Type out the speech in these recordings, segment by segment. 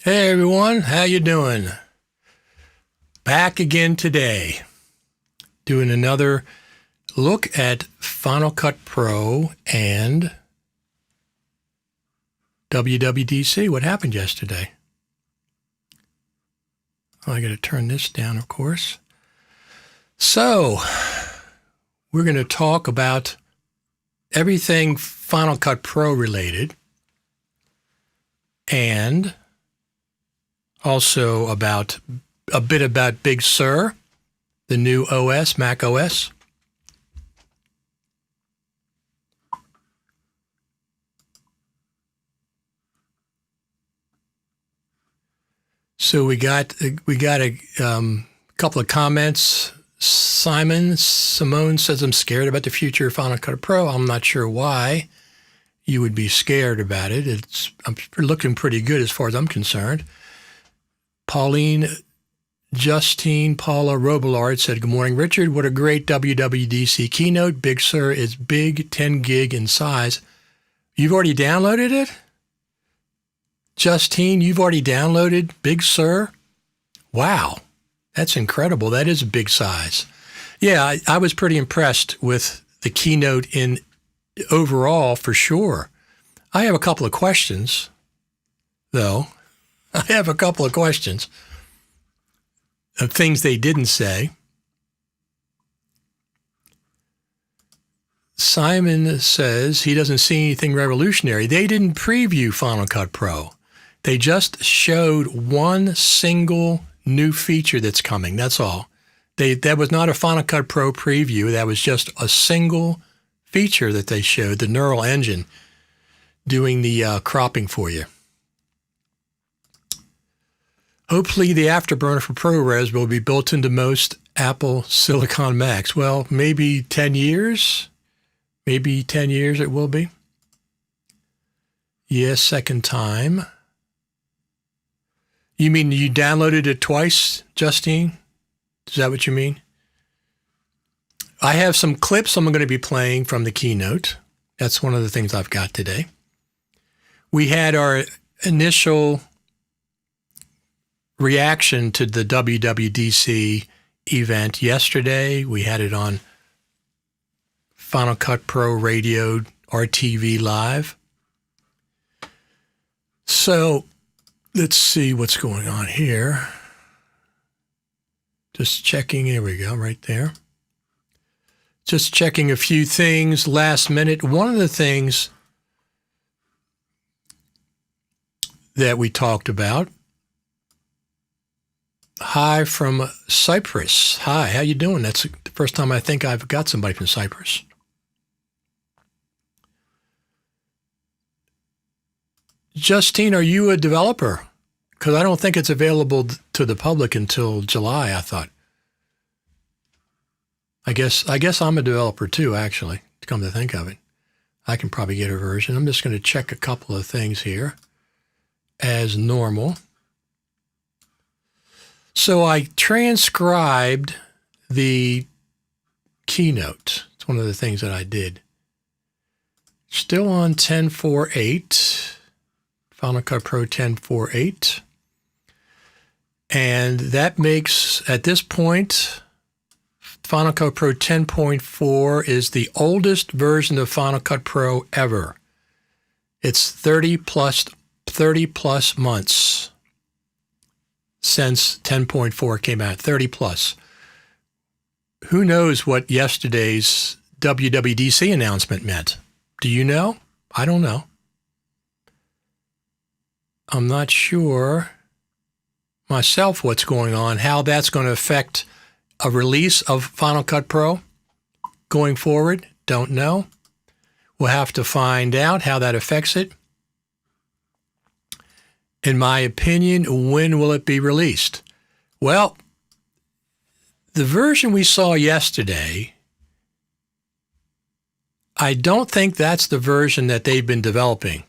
Hey everyone, how you doing? Back again today, doing another look at Final Cut Pro and WWDC. What happened yesterday? Oh, I got to turn this down, of course. So, we're going to talk about everything Final Cut Pro related and also about a bit about Big Sur, the new OS, Mac OS. So we got a couple of comments. Simone says, I'm scared about the future of Final Cut Pro. I'm not sure why you would be scared about it. I'm looking pretty good as far as I'm concerned. Pauline Justine Paula Robillard said, good morning, Richard. What a great WWDC keynote. Big Sur is big, 10 gig in size. You've already downloaded it? Justine, you've already downloaded Big Sur? Wow, that's incredible. That is a big size. Yeah, I was pretty impressed with the keynote in overall for sure. I have a couple of questions, though. I have a couple of questions of things they didn't say. Simon says he doesn't see anything revolutionary. They didn't preview Final Cut Pro. They just showed one single new feature that's coming. That's all. That was not a Final Cut Pro preview. That was just a single feature that they showed, the neural engine doing the cropping for you. Hopefully the afterburner for ProRes will be built into most Apple Silicon Macs. Well, maybe 10 years. Maybe 10 years it will be. Yes, second time. You mean you downloaded it twice, Justine? Is that what you mean? I have some clips I'm going to be playing from the keynote. That's one of the things I've got today. We had our initial reaction to the WWDC event yesterday. We had it on Final Cut Pro Radio, RTV Live. So let's see what's going on here. Just checking. Here we go, right there. Just checking a few things last minute. One of the things that we talked about. Hi from Cyprus. Hi, how you doing? That's the first time I think I've got somebody from Cyprus. Justine, are you a developer? Because I don't think it's available to the public until July, I thought. I guess I'm a developer too, actually, to come to think of it. I can probably get a version. I'm just going to check a couple of things here as normal. So I transcribed the keynote. It's one of the things that I did. Still on 10.4.8, Final Cut Pro 10.4.8. And that makes, at this point, Final Cut Pro 10.4 is the oldest version of Final Cut Pro ever. It's 30 plus months since 10.4 came out, 30 plus. Who knows what yesterday's WWDC announcement meant? Do you know? I don't know. I'm not sure myself what's going on, how that's going to affect a release of Final Cut Pro going forward. Don't know. We'll have to find out how that affects it. In my opinion, when will it be released? Well, the version we saw yesterday, I don't think that's the version that they've been developing.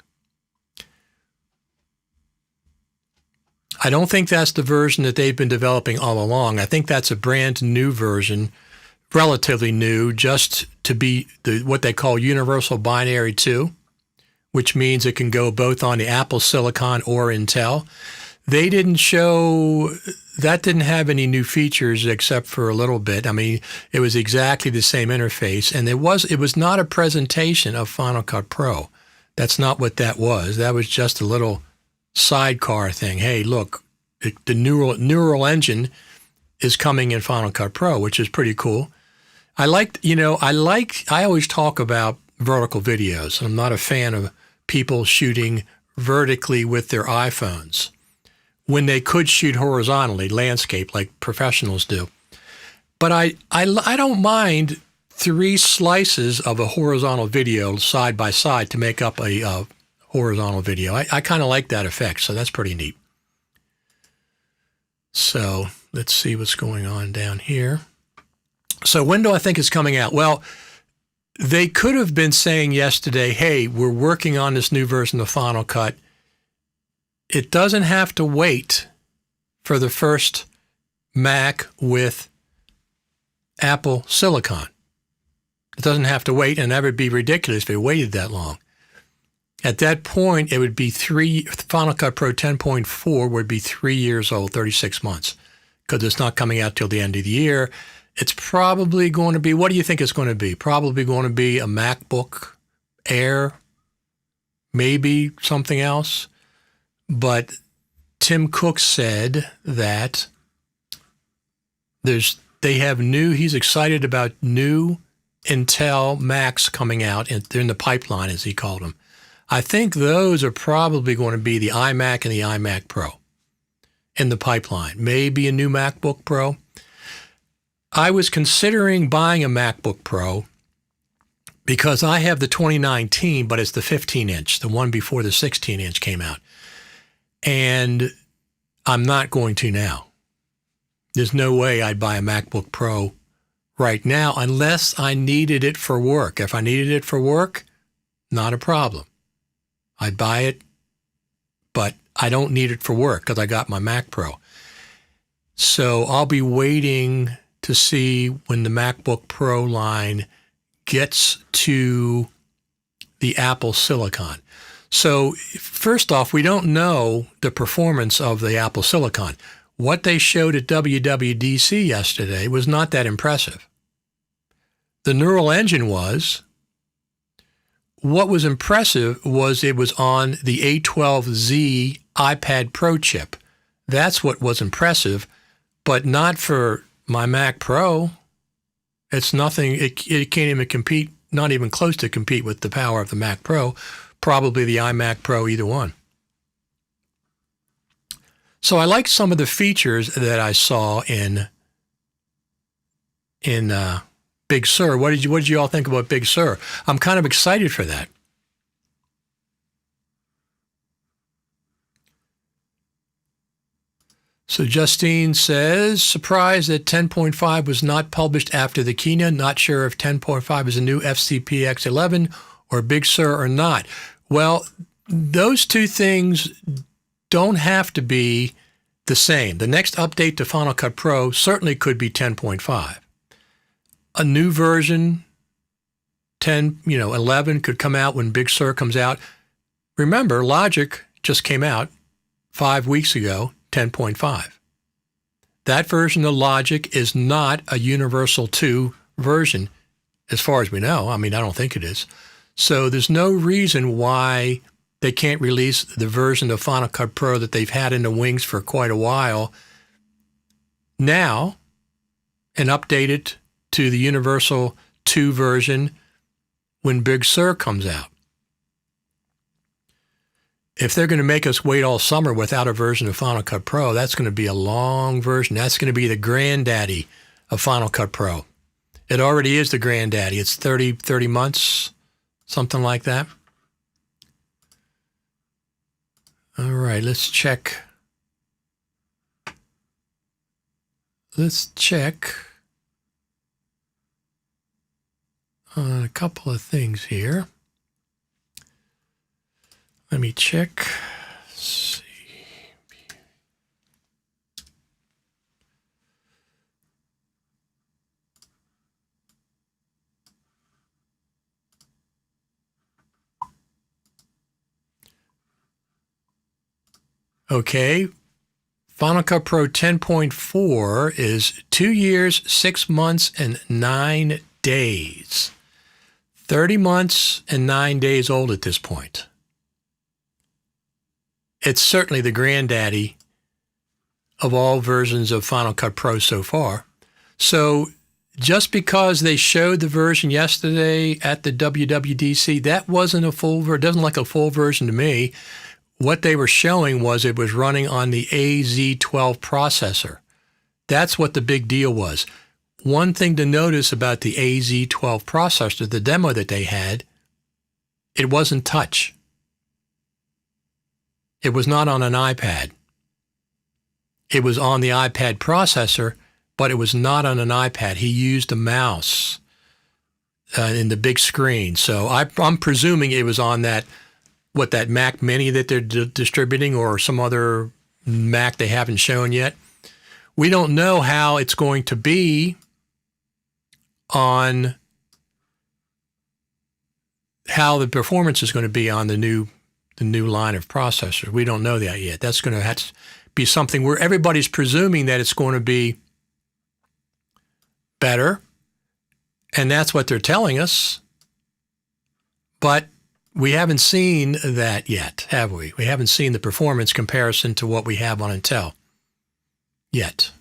I don't think that's the version that they've been developing all along. I think that's a brand new version, relatively new, just to be what they call Universal Binary 2, which means it can go both on the Apple Silicon or Intel. They didn't show, that didn't have any new features except for a little bit. I mean, it was exactly the same interface, and it was not a presentation of Final Cut Pro. That's not what that was. That was just a little sidecar thing. Hey, look, the neural engine is coming in Final Cut Pro, which is pretty cool. I always talk about vertical videos. I'm not a fan of people shooting vertically with their iPhones when they could shoot horizontally, landscape, like professionals do. But I don't mind 3 slices of a horizontal video side by side to make up a horizontal video. I kind of like that effect, so that's pretty neat. So let's see what's going on down here. So when do I think it's coming out? Well, they could have been saying yesterday, hey, we're working on this new version of Final Cut. It doesn't have to wait for the first Mac with Apple Silicon. It doesn't have to wait, and that would be ridiculous if it waited that long. At that point, it would be Final Cut Pro 10.4 would be 3 years old, 36 months, because it's not coming out till the end of the year. It's probably going to be, what do you think it's going to be? Probably going to be a MacBook Air, maybe something else. But Tim Cook said that he's excited about new Intel Macs coming out, and they're in the pipeline, as he called them. I think those are probably going to be the iMac and the iMac Pro in the pipeline. Maybe a new MacBook Pro. I was considering buying a MacBook Pro because I have the 2019, but it's the 15-inch, the one before the 16-inch came out. And I'm not going to now. There's no way I'd buy a MacBook Pro right now unless I needed it for work. If I needed it for work, not a problem. I'd buy it, but I don't need it for work because I got my Mac Pro. So I'll be waiting to see when the MacBook Pro line gets to the Apple Silicon. So first off, we don't know the performance of the Apple Silicon. What they showed at WWDC yesterday was not that impressive. The neural engine was. What was impressive was it was on the A12Z iPad Pro chip. That's what was impressive, but not for my Mac Pro. It's nothing. It can't even compete, not even close to compete with the power of the Mac Pro. Probably the iMac Pro, either one. So I like some of the features that I saw in Big Sur. What did you all think about Big Sur? I'm kind of excited for that. So Justine says, surprised that 10.5 was not published after the keynote. Not sure if 10.5 is a new FCPX 11 or Big Sur or not. Well, those two things don't have to be the same. The next update to Final Cut Pro certainly could be 10.5. A new version, 11 could come out when Big Sur comes out. Remember, Logic just came out 5 weeks ago, 10.5. That version of Logic is not a Universal 2 version, as far as we know. I mean, I don't think it is. So there's no reason why they can't release the version of Final Cut Pro that they've had in the wings for quite a while now and update it to the Universal 2 version when Big Sur comes out. If they're going to make us wait all summer without a version of Final Cut Pro, that's going to be a long version. That's going to be the granddaddy of Final Cut Pro. It already is the granddaddy. It's 30 months, something like that. All right, let's check. Let's check on a couple of things here. Let me check. Let's see. Okay, Final Cut Pro 10.4 is 2 years, 6 months, and 9 days. 30 months and 9 days old at this point. It's certainly the granddaddy of all versions of Final Cut Pro so far. So just because they showed the version yesterday at the WWDC, that wasn't a full version. It doesn't look like a full version to me. What they were showing was it was running on the AZ12 processor. That's what the big deal was. One thing to notice about the AZ12 processor, the demo that they had, it wasn't touch. It was not on an iPad. It was on the iPad processor, but it was not on an iPad. He used a mouse in the big screen. So I'm presuming it was on that Mac Mini that they're distributing or some other Mac they haven't shown yet. We don't know how it's going to be on how the performance is going to be on the new line of processors. We don't know that yet. That's going to have to be something where everybody's presuming that it's going to be better, and that's what they're telling us. But we haven't seen that yet, have we? We haven't seen the performance comparison to what we have on Intel yet.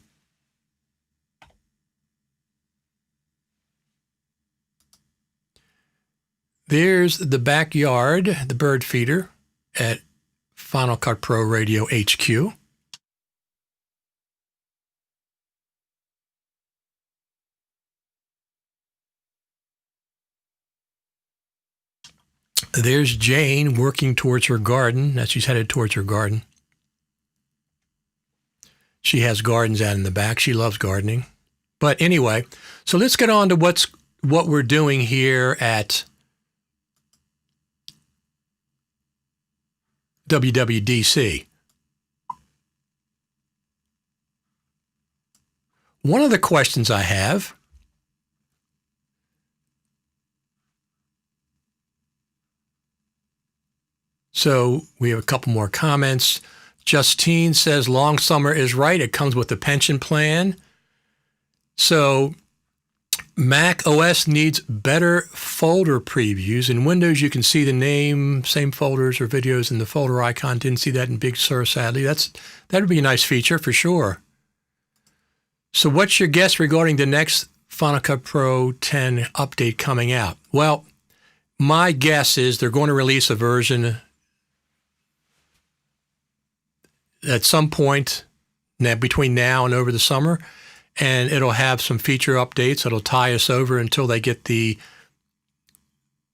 There's the backyard, the bird feeder at Final Cut Pro Radio HQ. There's Jane working towards her garden. She's headed towards her garden. She has gardens out in the back. She loves gardening. But anyway, so let's get on to what we're doing here at WWDC. One of the questions I have, so we have a couple more comments. Justine says, long summer is right. It comes with a pension plan. So Mac OS needs better folder previews. In Windows, you can see the name, same folders or videos in the folder icon. Didn't see that in Big Sur, sadly. That would be a nice feature for sure. So what's your guess regarding the next Final Cut Pro 10 update coming out? Well, my guess is they're going to release a version at some point between now and over the summer, and it'll have some feature updates. It'll tie us over until they get the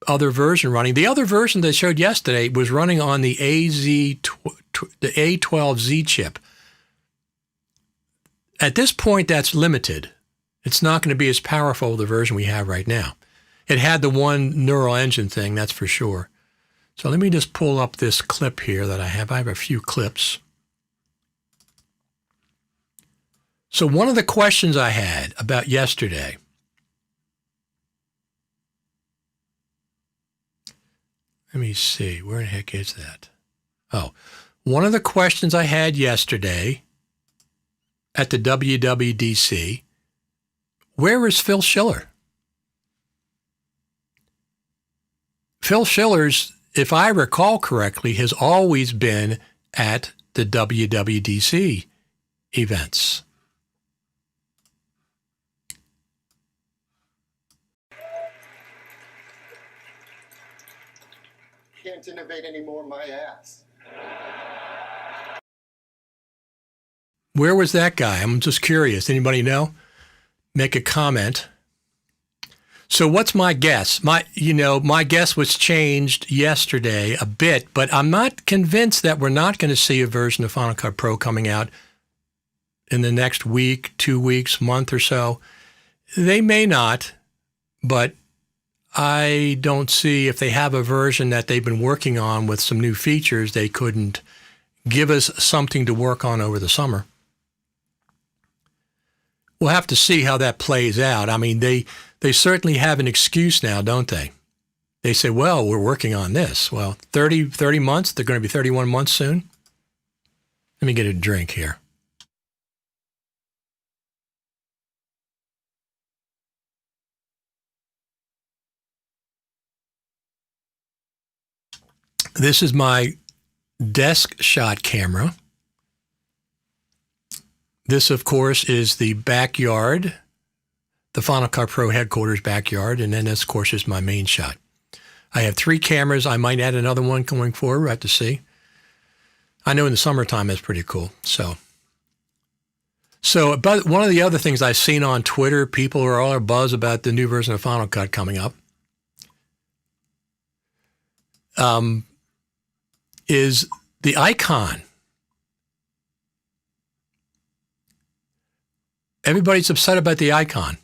other version running. The other version they showed yesterday was running on the A12Z chip. At this point, that's limited. It's not going to be as powerful as the version we have right now. It had the one neural engine thing, that's for sure. So let me just pull up this clip here that I have. I have a few clips. So one of the questions I had about yesterday, let me see, where the heck is that? Oh, one of the questions I had yesterday at the WWDC, where is Phil Schiller? Phil Schiller's, if I recall correctly, has always been at the WWDC events. Can't innovate anymore, my ass. Where was that guy? I'm just curious. Anybody know? Make a comment. So what's my guess? My guess was changed yesterday a bit, but I'm not convinced that we're not going to see a version of Final Cut Pro coming out in the next week, 2 weeks, month or so. They may not, but I don't see, if they have a version that they've been working on with some new features, they couldn't give us something to work on over the summer. We'll have to see how that plays out. I mean, they certainly have an excuse now, don't they? They say, well, we're working on this. Well, 30 months, they're going to be 31 months soon. Let me get a drink here. This is my desk shot camera. This, of course, is the backyard, the Final Cut Pro headquarters backyard, and then this, of course, is my main shot. I have 3 cameras. I might add another one going forward. We'll have to see. I know in the summertime that's pretty cool. So, but one of the other things I've seen on Twitter, people are all buzz about the new version of Final Cut coming up, is the icon. Everybody's upset about the icon.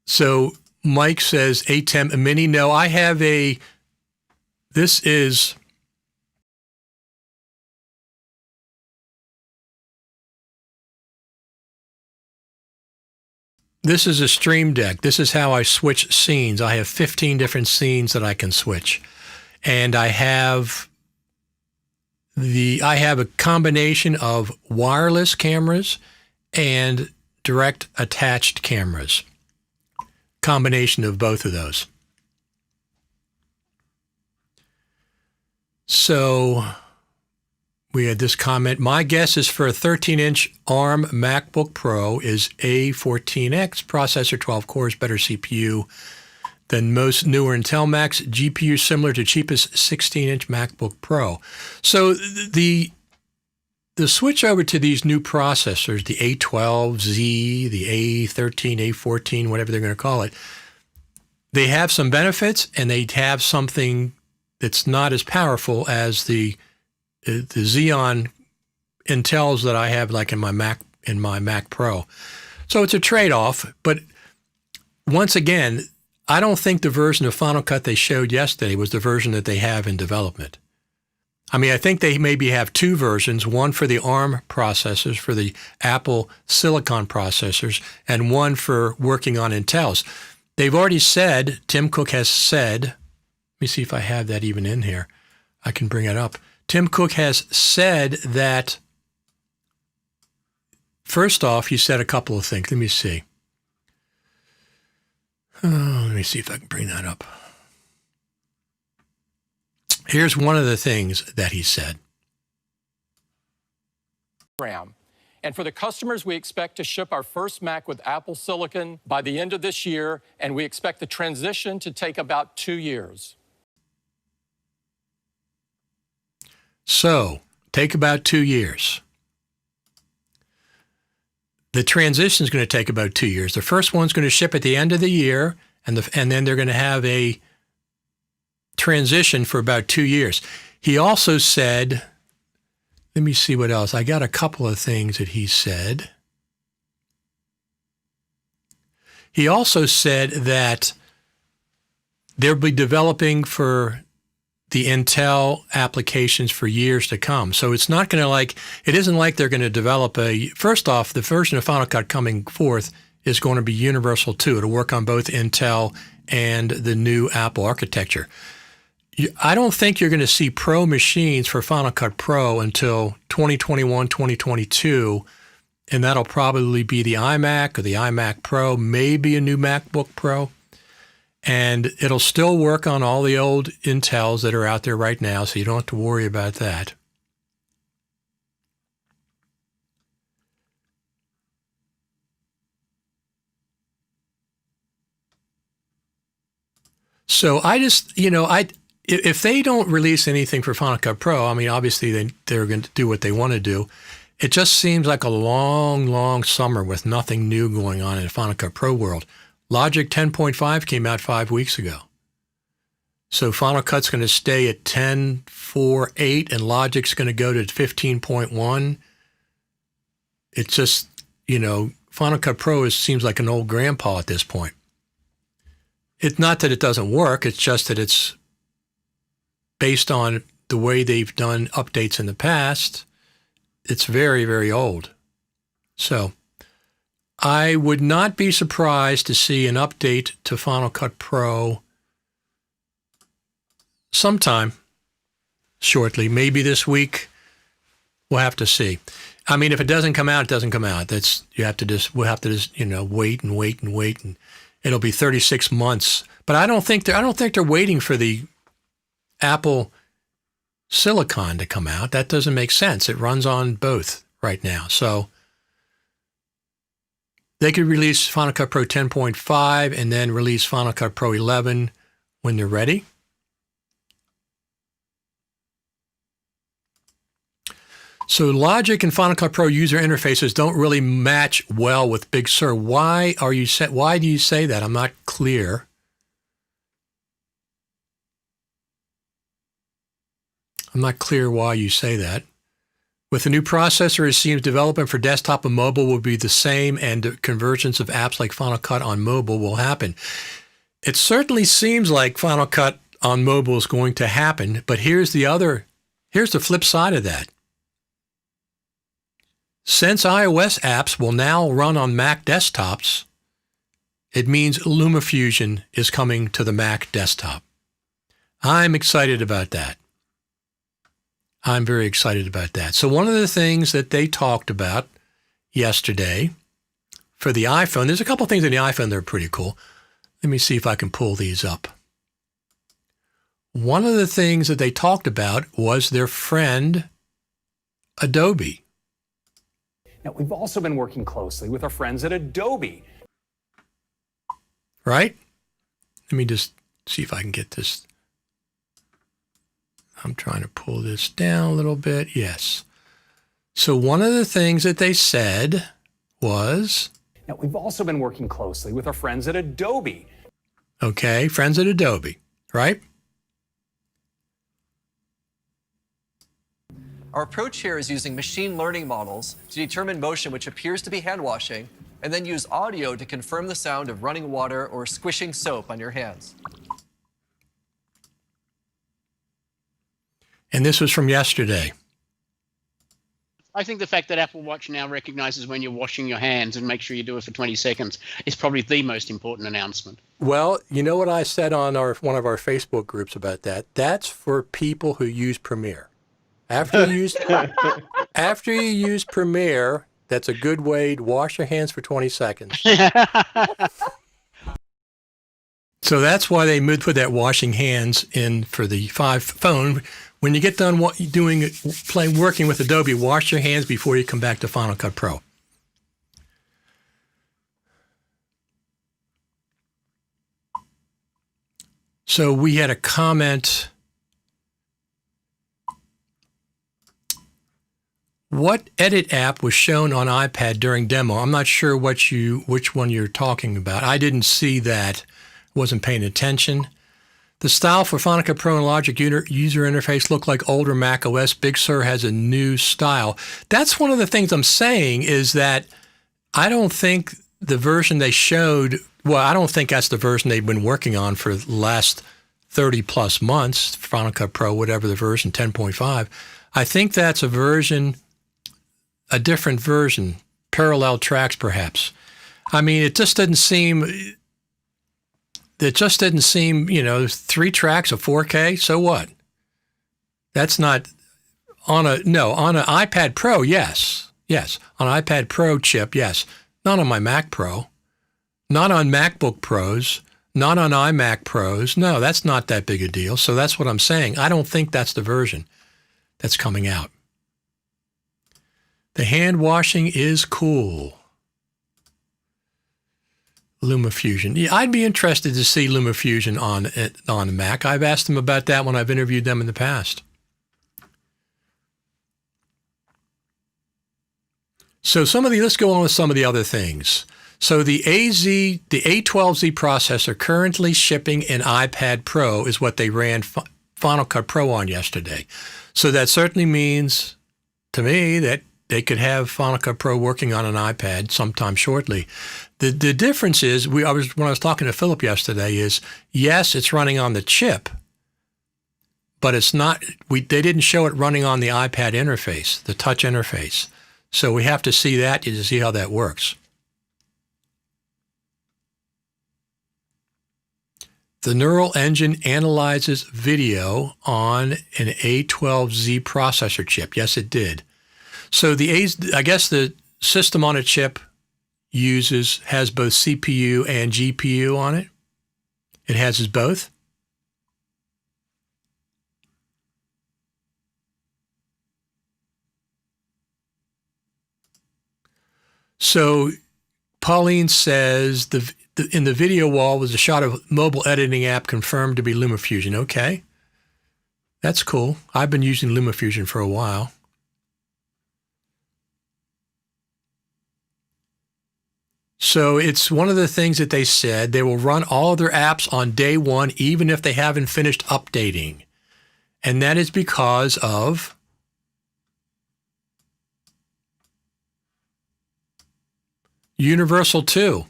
So Mike says, ATEM Mini. No, I have this is a Stream Deck. This is how I switch scenes. I have 15 different scenes that I can switch. And I have a combination of wireless cameras and direct attached cameras. Combination of both of those. So we had this comment. My guess is for a 13-inch ARM MacBook Pro is A14X, processor 12 cores, better CPU than most newer Intel Macs, GPU similar to cheapest 16-inch MacBook Pro. So the switch over to these new processors, the A12Z, the A13, A14, whatever they're going to call it, they have some benefits and they have something that's not as powerful as the Xeon Intels that I have like in my Mac Pro. So it's a trade-off, but once again, I don't think the version of Final Cut they showed yesterday was the version that they have in development. I mean, I think they maybe have 2 versions, one for the ARM processors, for the Apple Silicon processors, and one for working on Intels. They've already said, Tim Cook has said, let me see if I have that even in here. I can bring it up. Tim Cook has said that, first off, he said a couple of things. Let me see. Let me see if I can bring that up. Here's one of the things that he said. And for the customers, we expect to ship our first Mac with Apple Silicon by the end of this year, and we expect the transition to take about 2 years. So, take about 2 years. The transition is going to take about 2 years. The first one's going to ship at the end of the year, and then they're going to have a transition for about 2 years. He also said, let me see what else. I got a couple of things that he said. He also said that they'll be developing for the Intel applications for years to come. So it's not going to it isn't like they're going to develop first off, the version of Final Cut coming forth is going to be universal too. It'll work on both Intel and the new Apple architecture. I don't think you're going to see Pro machines for Final Cut Pro until 2021, 2022, and that'll probably be the iMac or the iMac Pro, maybe a new MacBook Pro. And it'll still work on all the old Intels that are out there right now, so you don't have to worry about that. So I just, if they don't release anything for Final Cut Pro, I mean, obviously they're going to do what they want to do. It just seems like a long, long summer with nothing new going on in the Final Cut Pro world. Logic 10.5 came out 5 weeks ago. So Final Cut's going to stay at 10.4.8 and Logic's going to go to 15.1. It's just, Final Cut Pro seems like an old grandpa at this point. It's not that it doesn't work, it's just that it's based on the way they've done updates in the past. It's very, very old. So I would not be surprised to see an update to Final Cut Pro sometime shortly, maybe this week. We'll have to see. I mean, if it doesn't come out, it doesn't come out. We'll have to just, wait and wait and wait. it'll be 36 months. But I don't think they're waiting for the Apple Silicon to come out. That doesn't make sense. It runs on both right now. So they could release Final Cut Pro 10.5 and then release Final Cut Pro 11 when they're ready. So Logic and Final Cut Pro user interfaces don't really match well with Big Sur. Why do you say that? I'm not clear. I'm not clear why you say that. With the new processor, it seems development for desktop and mobile will be the same, and the convergence of apps like Final Cut on mobile will happen. It certainly seems like Final Cut on mobile is going to happen, but here's the flip side of that. Since iOS apps will now run on Mac desktops, it means LumaFusion is coming to the Mac desktop. I'm excited about that. I'm very excited about that. So one of the things that they talked about yesterday for the iPhone, there's a couple things in the iPhone that are pretty cool. Let me see if I can pull these up. One of the things that they talked about was their friend, Adobe. Now, we've also been working closely with our friends at Adobe. Right? Let me just see if I can get this. I'm trying to pull this down a little bit. Yes. So one of the things that they said was... Now, we've also been working closely with our friends at Adobe. Okay, friends at Adobe, right? Our approach here is using machine learning models to determine motion which appears to be hand washing, and then use audio to confirm the sound of running water or squishing soap on your hands. And this was from yesterday. I think the fact that Apple Watch now recognizes when you're washing your hands and make sure you do it for 20 seconds is probably the most important announcement. Well, you know what I said on one of our Facebook groups about that? That's for people who use Premiere. After you use Premiere, that's a good way to wash your hands for 20 seconds. So that's why they put that washing hands in for the 5 phone. When you get done working with Adobe, wash your hands before you come back to Final Cut Pro. So we had a comment. What edit app was shown on iPad during demo? I'm not sure which one you're talking about. I didn't see that. Wasn't paying attention. The style for Final Cut Pro and Logic user interface look like older Mac OS. Big Sur has a new style. That's one of the things I'm saying is that I don't think the version they showed, I don't think that's the version they've been working on for the last 30 plus months, Final Cut Pro, whatever the version, 10.5. I think that's a different version, parallel tracks perhaps. I mean, it just didn't seem, 3 tracks of 4K, so what? That's not, on an iPad Pro, yes. Yes, on an iPad Pro chip, yes. Not on my Mac Pro, not on MacBook Pros, not on iMac Pros. No, that's not that big a deal. So that's what I'm saying. I don't think that's the version that's coming out. The hand washing is cool. LumaFusion. Yeah, I'd be interested to see LumaFusion on a Mac. I've asked them about that when I've interviewed them in the past. So let's go on with some of the other things. So the A12Z processor currently shipping in iPad Pro is what they ran Final Cut Pro on yesterday. So that certainly means to me that they could have Final Cut Pro working on an iPad sometime shortly. The difference is, when I was talking to Philip yesterday, is yes, it's running on the chip, but it's not. They didn't show it running on the iPad interface, the touch interface. So we have to see that to see how that works. The neural engine analyzes video on an A12Z processor chip. Yes, it did. So I guess the system on a chip has both CPU and GPU on it. It has both. So Pauline says in the video wall was a shot of mobile editing app confirmed to be LumaFusion. Okay. That's cool. I've been using LumaFusion for a while. So it's one of the things that they said. They will run all of their apps on day one, even if they haven't finished updating. And that is because of Universal 2.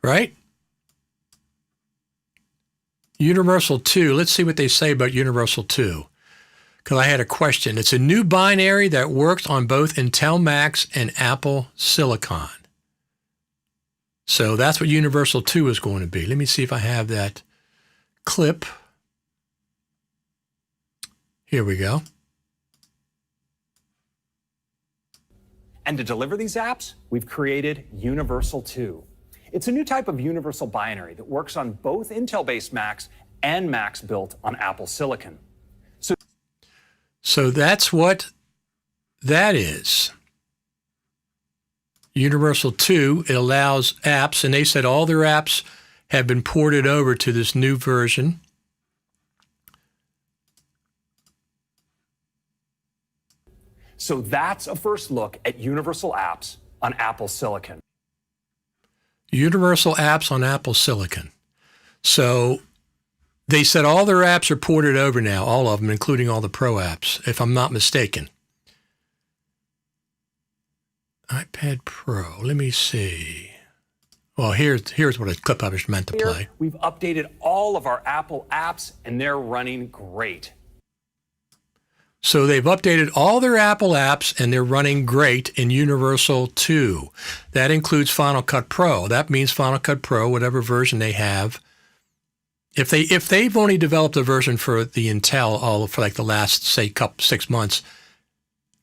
Right? Universal 2. Let's see what they say about Universal 2. Because I had a question. It's a new binary that works on both Intel Macs and Apple Silicon. So that's what Universal 2 is going to be. Let me see if I have that clip. Here we go. And to deliver these apps, we've created Universal 2. It's a new type of universal binary that works on both Intel-based Macs and Macs built on Apple Silicon. So that's what that is. Universal 2, it allows apps, and they said all their apps have been ported over to this new version. So that's a first look at universal apps on Apple Silicon. Universal apps on Apple Silicon. So they said all their apps are ported over now, all of them, including all the Pro apps, if I'm not mistaken. iPad Pro, let me see. Well, here's what a clip I was meant to play. Here, we've updated all of our Apple apps, and they're running great. So they've updated all their Apple apps, and they're running great in Universal 2. That includes Final Cut Pro. That means Final Cut Pro, whatever version they have. If they've only developed a version for the Intel for like the last, say, 6 months,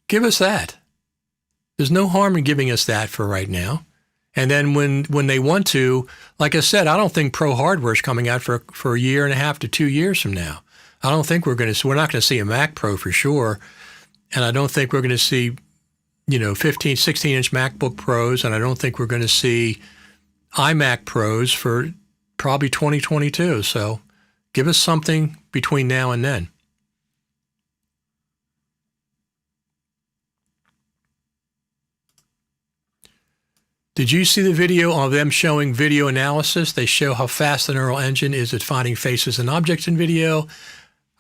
give us that. There's no harm in giving us that for right now. And then when they want to, like I said, I don't think Pro hardware is coming out for a year and a half to 2 years from now. I don't think we're not going to see a Mac Pro for sure. And I don't think we're going to see, 15, 16-inch MacBook Pros. And I don't think we're going to see iMac Pros for probably 2022. So give us something between now and then. Did you see the video of them showing video analysis? They show how fast the neural engine is at finding faces and objects in video.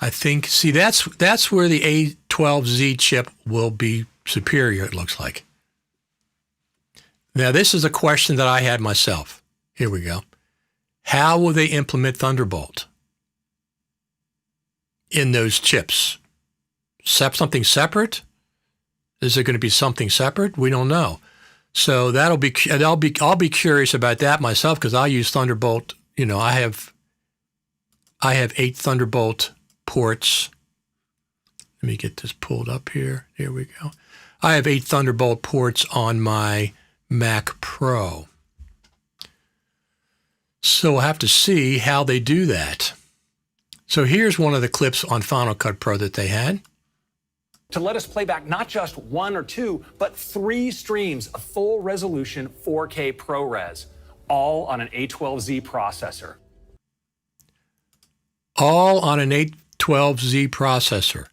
I think, that's where the A12Z chip will be superior, it looks like. Now, this is a question that I had myself. Here we go. How will they implement Thunderbolt in those chips? Something separate? Is there going to be something separate? We don't know. So I'll be curious about that myself because I use Thunderbolt. I have 8 Thunderbolt ports. Let me get this pulled up here. Here we go. I have 8 Thunderbolt ports on my Mac Pro. So we'll have to see how they do that. So here's one of the clips on Final Cut Pro that they had. To let us play back not just 1 or 2, but 3 streams of full resolution 4K ProRes, all on an A12Z processor. All on an A12Z processor.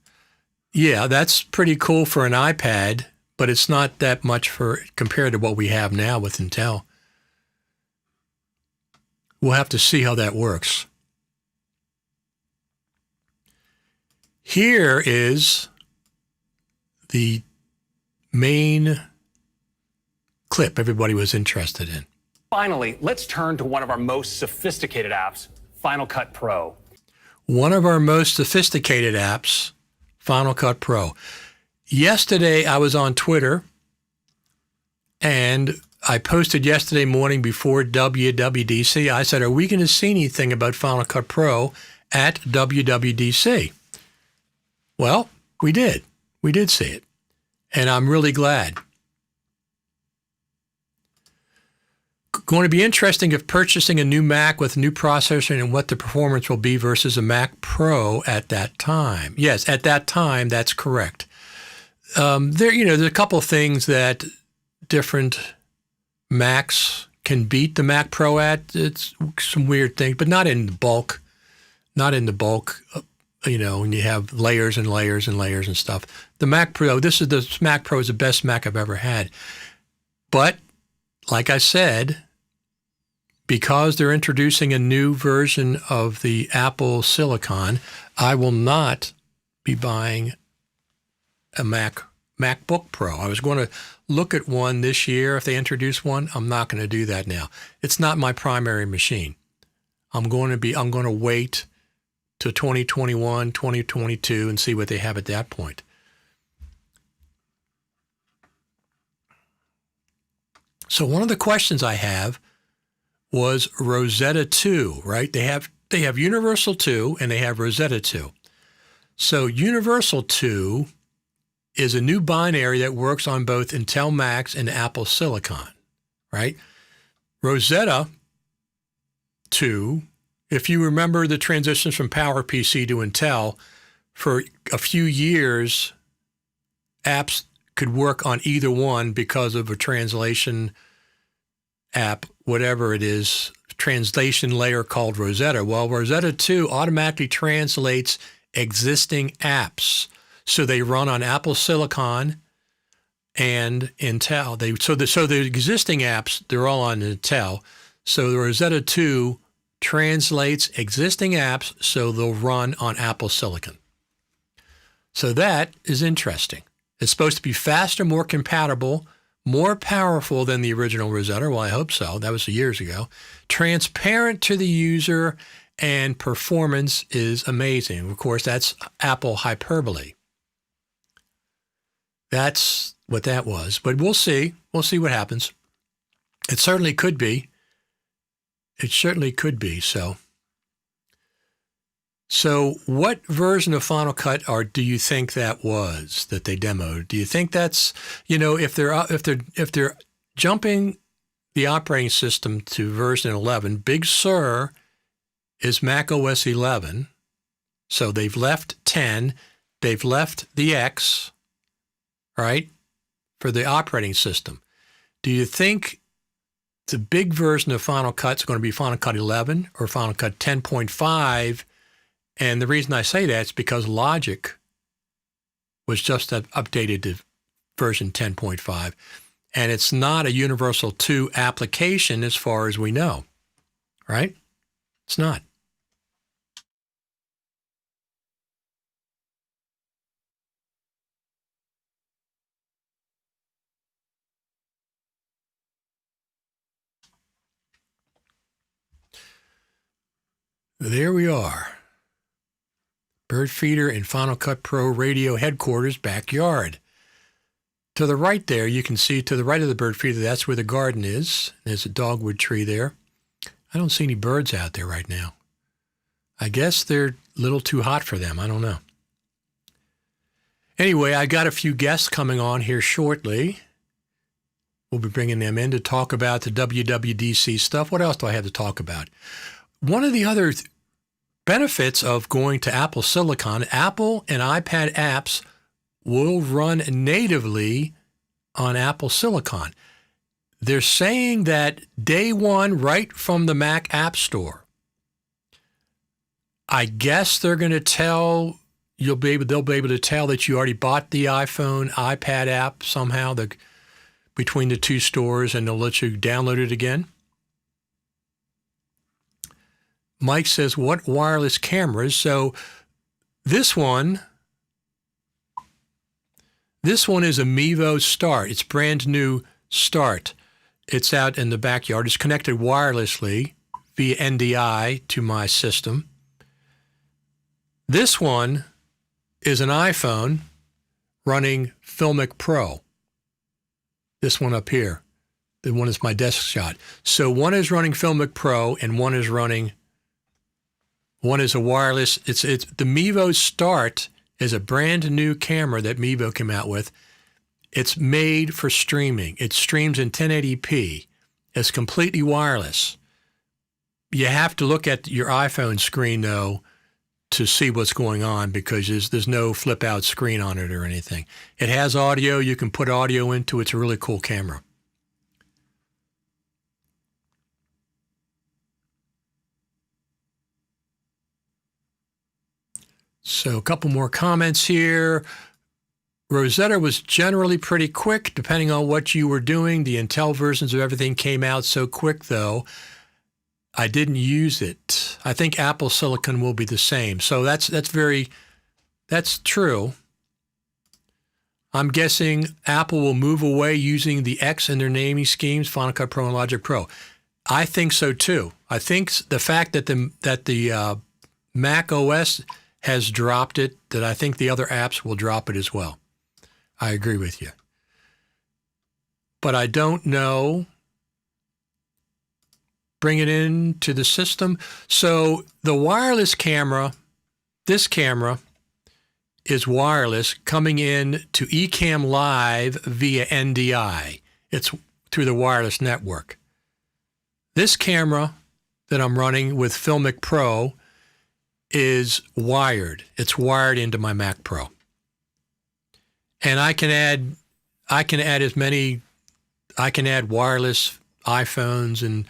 Yeah, that's pretty cool for an iPad, but it's not that much compared to what we have now with Intel. We'll have to see how that works. Here is the main clip everybody was interested in. Finally, let's turn to one of our most sophisticated apps, Final Cut Pro. One of our most sophisticated apps, Final Cut Pro. Yesterday, I was on Twitter, and I posted yesterday morning before WWDC. I said, are we going to see anything about Final Cut Pro at WWDC? Well, we did. We did see it, and I'm really glad. going to be interesting if purchasing a new Mac with a new processor and what the performance will be versus a Mac Pro at that time. Yes, at that time, that's correct. There's a couple of things that different Macs can beat the Mac Pro at. It's some weird things, but not in the bulk. Not in the bulk. When you have layers and layers and layers and stuff. The Mac Pro, the Mac Pro is the best Mac I've ever had. But like I said, because they're introducing a new version of the Apple Silicon, I will not be buying a MacBook Pro. I was going to look at one this year if they introduce one. I'm not going to do that now. It's not my primary machine. I'm going to wait to 2021, 2022 and see what they have at that point. So one of the questions I have was Rosetta 2, right? They have Universal 2 and they have Rosetta 2. So Universal 2 is a new binary that works on both Intel Macs and Apple Silicon, right? Rosetta 2, if you remember the transitions from PowerPC to Intel, for a few years, apps could work on either one because of a translation app, whatever it is, translation layer called Rosetta. Well, Rosetta 2 automatically translates existing apps. So they run on Apple Silicon and Intel. So the existing apps, they're all on Intel. So the Rosetta 2 translates existing apps so they'll run on Apple Silicon. So that is interesting. It's supposed to be faster, more compatible, more powerful than the original Rosetta. Well, I hope so. That was years ago. Transparent to the user, and performance is amazing. Of course, that's Apple hyperbole. That's what that was. But we'll see. We'll see what happens. It certainly could be. It certainly could be. So what version of Final Cut do you think that was that they demoed? Do you think that's, if they're jumping the operating system to version 11, Big Sur is Mac OS 11. So they've left 10, they've left the X, right, for the operating system. Do you think the big version of Final Cut is going to be Final Cut 11 or Final Cut 10.5? And the reason I say that is because Logic was just updated to version 10.5, and it's not a Universal 2 application as far as we know, right? It's not. There we are. Bird feeder in Final Cut Pro Radio headquarters backyard. To the right there, you can see to the right of the bird feeder, that's where the garden is. There's a dogwood tree there. I don't see any birds out there right now. I guess they're a little too hot for them. I don't know. Anyway, I got a few guests coming on here shortly. We'll be bringing them in to talk about the WWDC stuff. What else do I have to talk about? One of the other benefits of going to Apple Silicon, Apple and iPad apps will run natively on Apple Silicon. They're saying that day one, right from the Mac App Store. I guess they're going to tell, they'll be able to tell that you already bought the iPhone, iPad app somehow between the two stores, and they'll let you download it again. Mike says, what wireless cameras? So this one is a Mevo Start. It's brand new Start. It's out in the backyard. It's connected wirelessly via NDI to my system. This one is an iPhone running Filmic Pro. This one up here. The one is my desk shot. So one is running Filmic Pro and one is a wireless. It's the Mevo Start is a brand new camera that Mevo came out with. It's made for streaming. It streams in 1080p. It's completely wireless. You have to look at your iPhone screen, though, to see what's going on because there's no flip-out screen on it or anything. It has audio. You can put audio into it. It's a really cool camera. So a couple more comments here. Rosetta was generally pretty quick, depending on what you were doing. The Intel versions of everything came out so quick, though. I didn't use it. I think Apple Silicon will be the same. So that's true. I'm guessing Apple will move away using the X in their naming schemes, Final Cut Pro and Logic Pro. I think so too. I think the fact that the Mac OS has dropped it, that I think the other apps will drop it as well. I agree with you. But I don't know. Bring it into the system. So the wireless camera, this camera is wireless coming in to Ecamm Live via NDI. It's through the wireless network. This camera that I'm running with Filmic Pro is wired. It's wired into my Mac Pro. And I can add wireless iPhones, and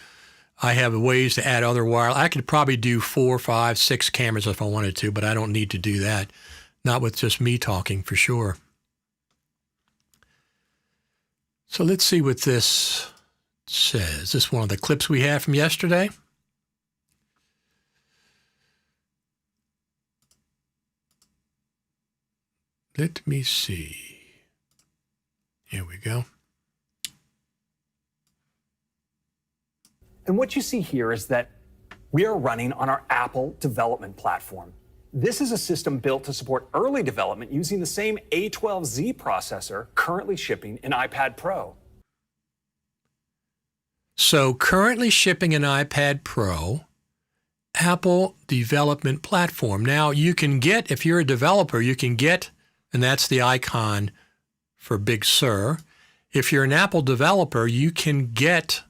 I have ways to add other wireless. I could probably do 4, 5, 6 cameras if I wanted to, but I don't need to do that. Not with just me talking, for sure. So let's see what this says. This is one of the clips we had from yesterday. Let me see. Here we go. And what you see here is that we are running on our Apple development platform. This is a system built to support early development using the same A12Z processor currently shipping in iPad Pro. So currently shipping an iPad Pro, Apple development platform. Now you can get, if you're a developer, you can get, and that's the icon for Big Sur. If you're an Apple developer, you can get,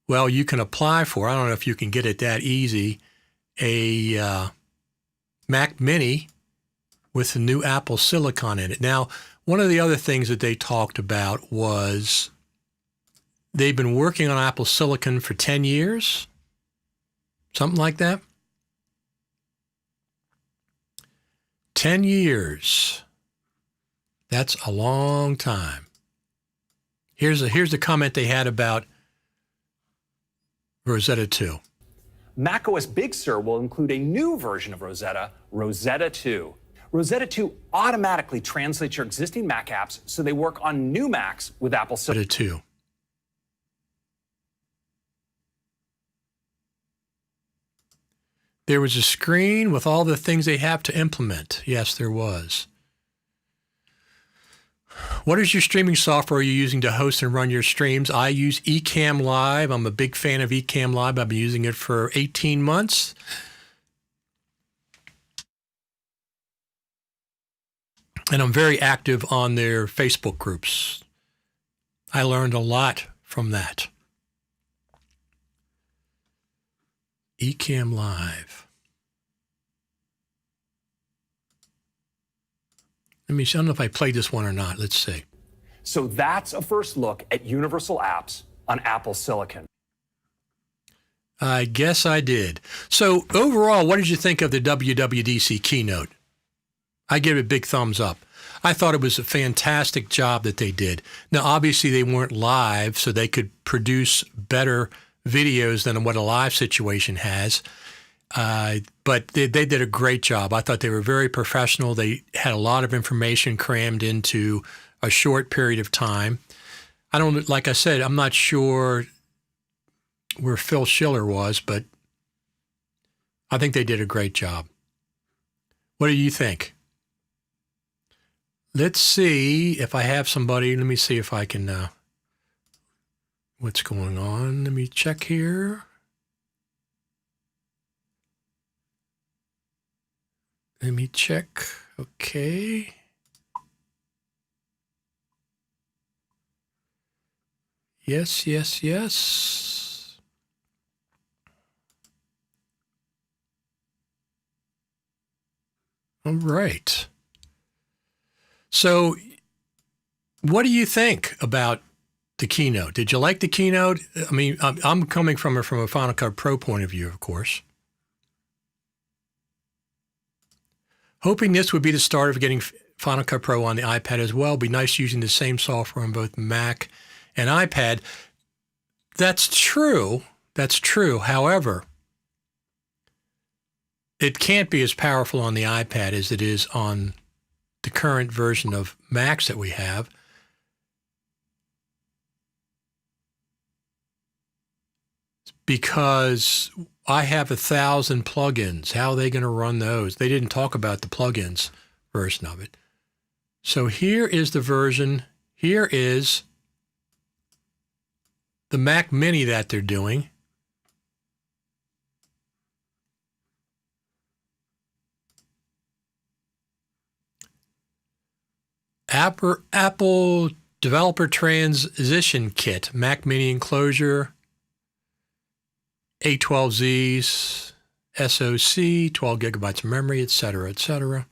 well, you can apply for, I don't know if you can get it that easy, a Mac Mini with the new Apple Silicon in it. Now, one of the other things that they talked about was they've been working on Apple Silicon for 10 years, something like that. 10 years. That's a long time. Here's the comment they had about Rosetta 2. macOS Big Sur will include a new version of Rosetta, Rosetta 2. Rosetta 2 automatically translates your existing Mac apps so they work on new Macs with Apple Silicon. Rosetta 2. There was a screen with all the things they have to implement. Yes, there was. What is your streaming software you're using to host and run your streams? I use Ecamm Live. I'm a big fan of Ecamm Live. I've been using it for 18 months. And I'm very active on their Facebook groups. I learned a lot from that. Ecamm Live. Let me see. I don't know if I played this one or not. Let's see. So that's a first look at Universal Apps on Apple Silicon. I guess I did. So overall, what did you think of the WWDC keynote? I give it a big thumbs up. I thought it was a fantastic job that they did. Now, obviously, they weren't live, so they could produce better videos than what a live situation has. But they did a great job. I thought they were very professional. They had a lot of information crammed into a short period of time. Like I said, I'm not sure where Phil Schiller was, but I think they did a great job. What do you think? Let's see if I have somebody. Let me see if I can, what's going on? Let me check here. Let me check. Okay. Yes, yes, yes. All right. So what do you think about the keynote? Did you like the keynote? I mean, I'm coming from a Final Cut Pro point of view, of course. Hoping this would be the start of getting Final Cut Pro on the iPad as well. Be nice using the same software on both Mac and iPad. That's true. That's true. However, it can't be as powerful on the iPad as it is on the current version of Macs that we have. Because I have 1,000 plugins. How are they going to run those? They didn't talk about the plugins version of it. So here is the version. Here is the Mac Mini that they're doing. Apple Developer Transition Kit, Mac Mini enclosure, A12Zs, SoC, 12 gigabytes of memory, etc., etc.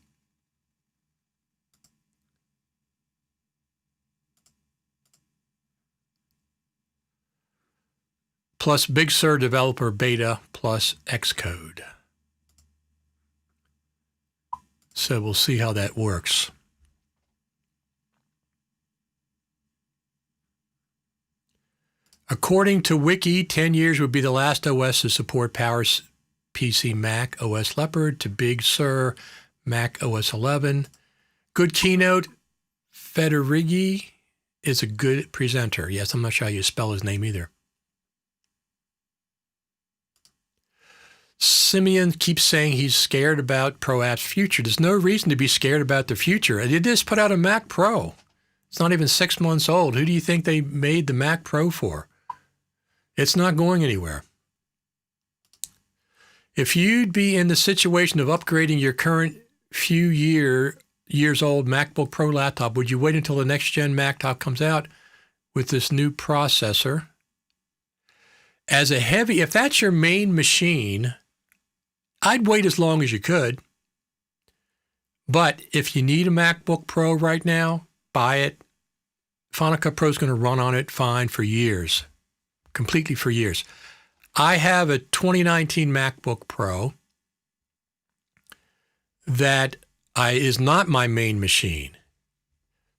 Plus Big Sur Developer Beta plus Xcode. So we'll see how that works. According to Wiki, 10 years would be the last OS to support PowerPC Mac OS Leopard to Big Sur Mac OS 11. Good keynote. Federighi is a good presenter. Yes, I'm not sure how you spell his name either. Simeon keeps saying he's scared about Pro App's future. There's no reason to be scared about the future. They just put out a Mac Pro. It's not even 6 months old. Who do you think they made the Mac Pro for? It's not going anywhere. If you'd be in the situation of upgrading your current few years old MacBook Pro laptop, would you wait until the next gen Mac top comes out with this new processor? If that's your main machine, I'd wait as long as you could. But if you need a MacBook Pro right now, buy it. Final Cut Pro is going to run on it fine for years. Completely for years. I have a 2019 MacBook Pro that is not my main machine.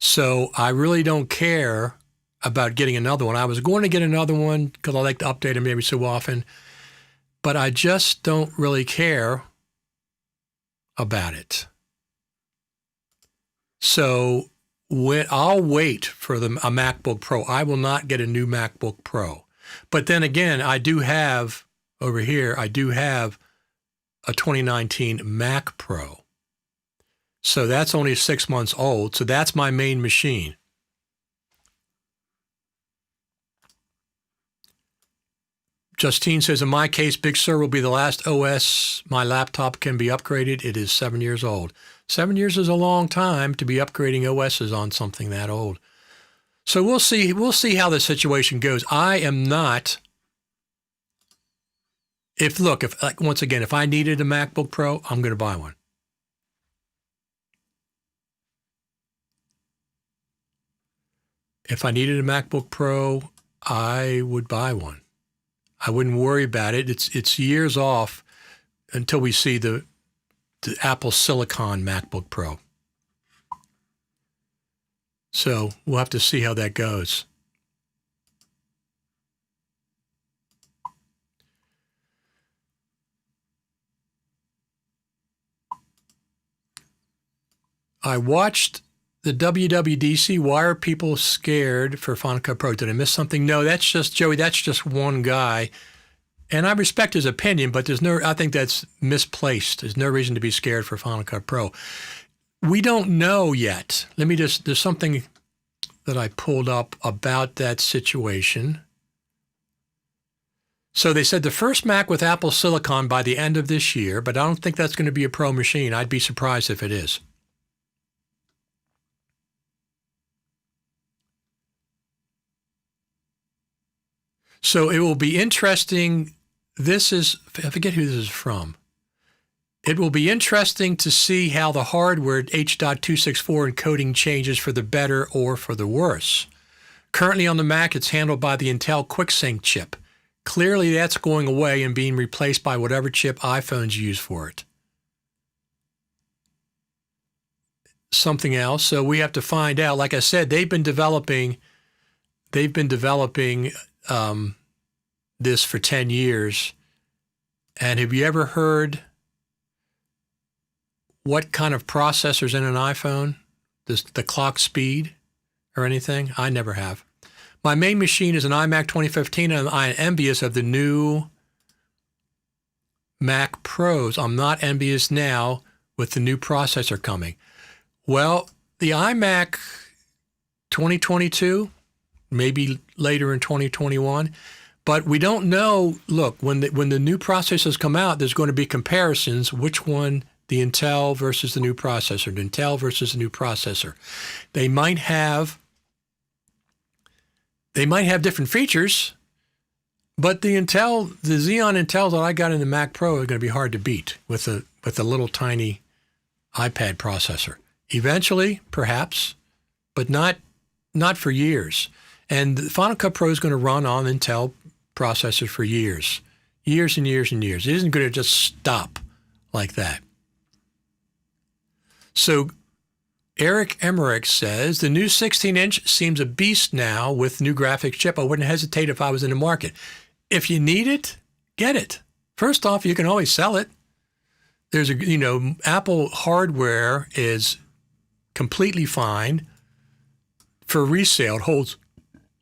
So I really don't care about getting another one. I was going to get another one because I like to update them every so often, but I just don't really care about it. So I'll wait for a MacBook Pro. I will not get a new MacBook Pro. But then again, I do have a 2019 Mac Pro. So that's only 6 months old. So that's my main machine. Justine says, in my case, Big Sur will be the last OS my laptop can be upgraded. It is 7 years old. 7 years is a long time to be upgrading OSs on something that old. So we'll see. We'll see how the situation goes. I am not. Once again, if I needed a MacBook Pro, I'm going to buy one. If I needed a MacBook Pro, I would buy one. I wouldn't worry about it. It's years off until we see the Apple Silicon MacBook Pro. So we'll have to see how that goes. I watched the WWDC. Why are people scared for Final Cut Pro? Did I miss something? No, that's just, Joey, that's just one guy. And I respect his opinion, but I think that's misplaced. There's no reason to be scared for Final Cut Pro. We don't know yet. There's something that I pulled up about that situation. So they said the first Mac with Apple Silicon by the end of this year, but I don't think that's going to be a Pro machine. I'd be surprised if it is. So it will be interesting. I forget who this is from. It will be interesting to see how the hardware H.264 encoding changes for the better or for the worse. Currently on the Mac, it's handled by the Intel QuickSync chip. Clearly, that's going away and being replaced by whatever chip iPhones use for it. Something else. So we have to find out. Like I said, they've been developing this for 10 years. And have you ever heard what kind of processor's in an iPhone? The clock speed or anything? I never have. My main machine is an iMac 2015, and I'm envious of the new Mac Pros. I'm not envious now with the new processor coming. Well, the iMac 2022, maybe later in 2021, but we don't know. Look, when the new processors come out, there's going to be comparisons. Which one, the Intel versus the new processor, the Intel versus the new processor. They might have different features, but the Xeon Intels that I got in the Mac Pro are going to be hard to beat with a little tiny iPad processor. Eventually, perhaps, but not for years. And the Final Cut Pro is going to run on Intel processors for years and years and years. It isn't going to just stop like that. So Eric Emmerich says, the new 16-inch seems a beast now with new graphics chip. I wouldn't hesitate if I was in the market. If you need it, get it. First off, you can always sell it. There's Apple hardware is completely fine for resale. It holds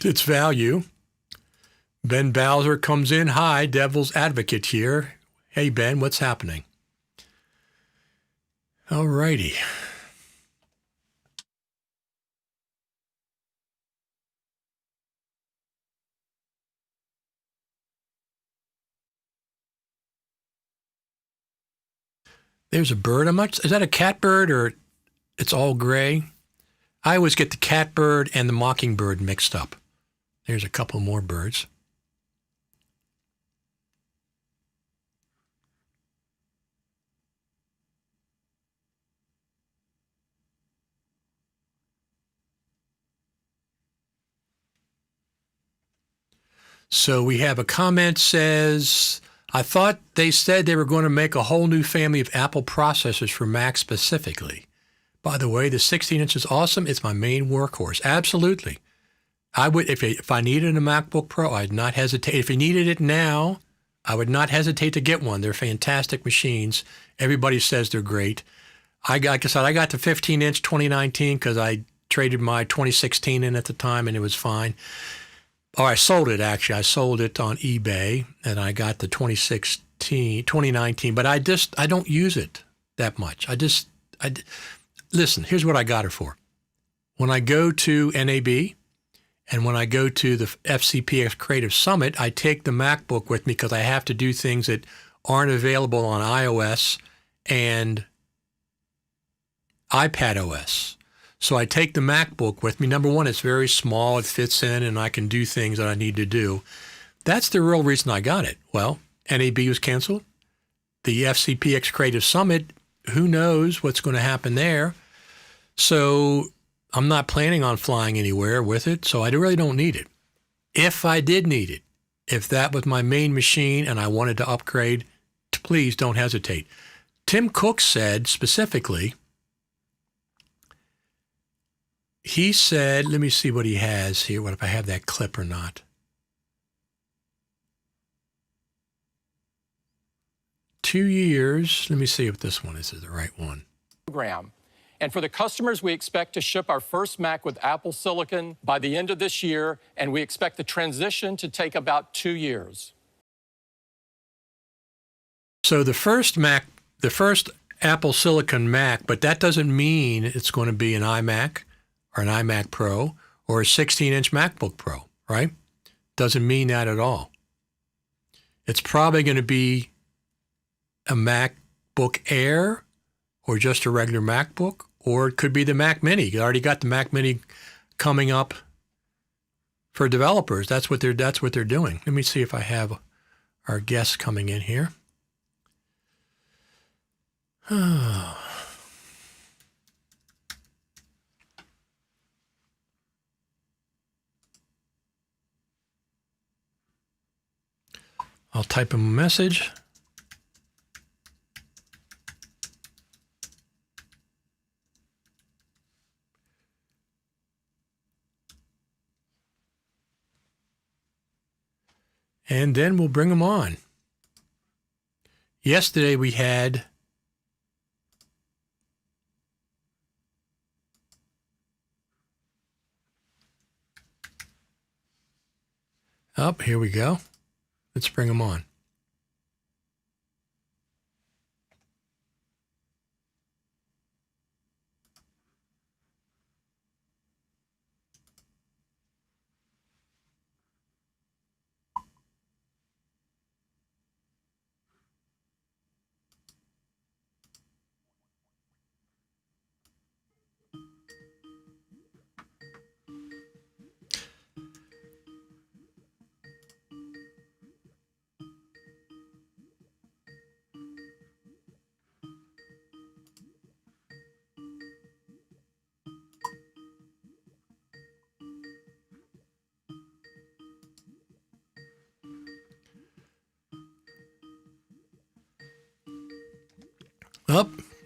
its value. Ben Bowser comes in. Hi, devil's advocate here. Hey, Ben, what's happening? All righty. There's a bird. Is that a catbird or it's all gray? I always get the catbird and the mockingbird mixed up. There's a couple more birds. So we have a comment says, I thought they said they were going to make a whole new family of Apple processors for Mac specifically. By the way, the 16-inch is awesome. It's my main workhorse. Absolutely. I would, if I needed a MacBook Pro, I'd not hesitate. If you needed it now, I would not hesitate to get one. They're fantastic machines. Everybody says they're great. Like I said, I got the 15-inch 2019 because I traded my 2016 in at the time and it was fine. Oh, I sold it, actually. I sold it on eBay, and I got the 2019, but I don't use it that much. Listen, here's what I got it for. When I go to NAB and when I go to the FCPX Creative Summit, I take the MacBook with me because I have to do things that aren't available on iOS and iPad OS. So I take the MacBook with me. Number one, it's very small. It fits in, and I can do things that I need to do. That's the real reason I got it. Well, NAB was canceled. The FCPX Creative Summit, who knows what's going to happen there. So I'm not planning on flying anywhere with it, so I really don't need it. If I did need it, if that was my main machine and I wanted to upgrade, please don't hesitate. Tim Cook said specifically, he said, let me see what he has here, what if I have that clip or not. Two years. Let me see if this one is the right one. And for the customers, we expect to ship our first Mac with Apple Silicon by the end of this year, and we expect the transition to take about 2 years. So the first Apple Silicon Mac, but that doesn't mean it's going to be an iMac or an iMac Pro or a 16-inch MacBook Pro, right? Doesn't mean that at all. It's probably going to be a MacBook Air or just a regular MacBook, or it could be the Mac Mini. You already got the Mac Mini coming up for developers. That's what they're doing. Let me see if I have our guests coming in here. I'll type him a message. And then we'll bring them on. Yesterday we had here we go. Let's bring them on.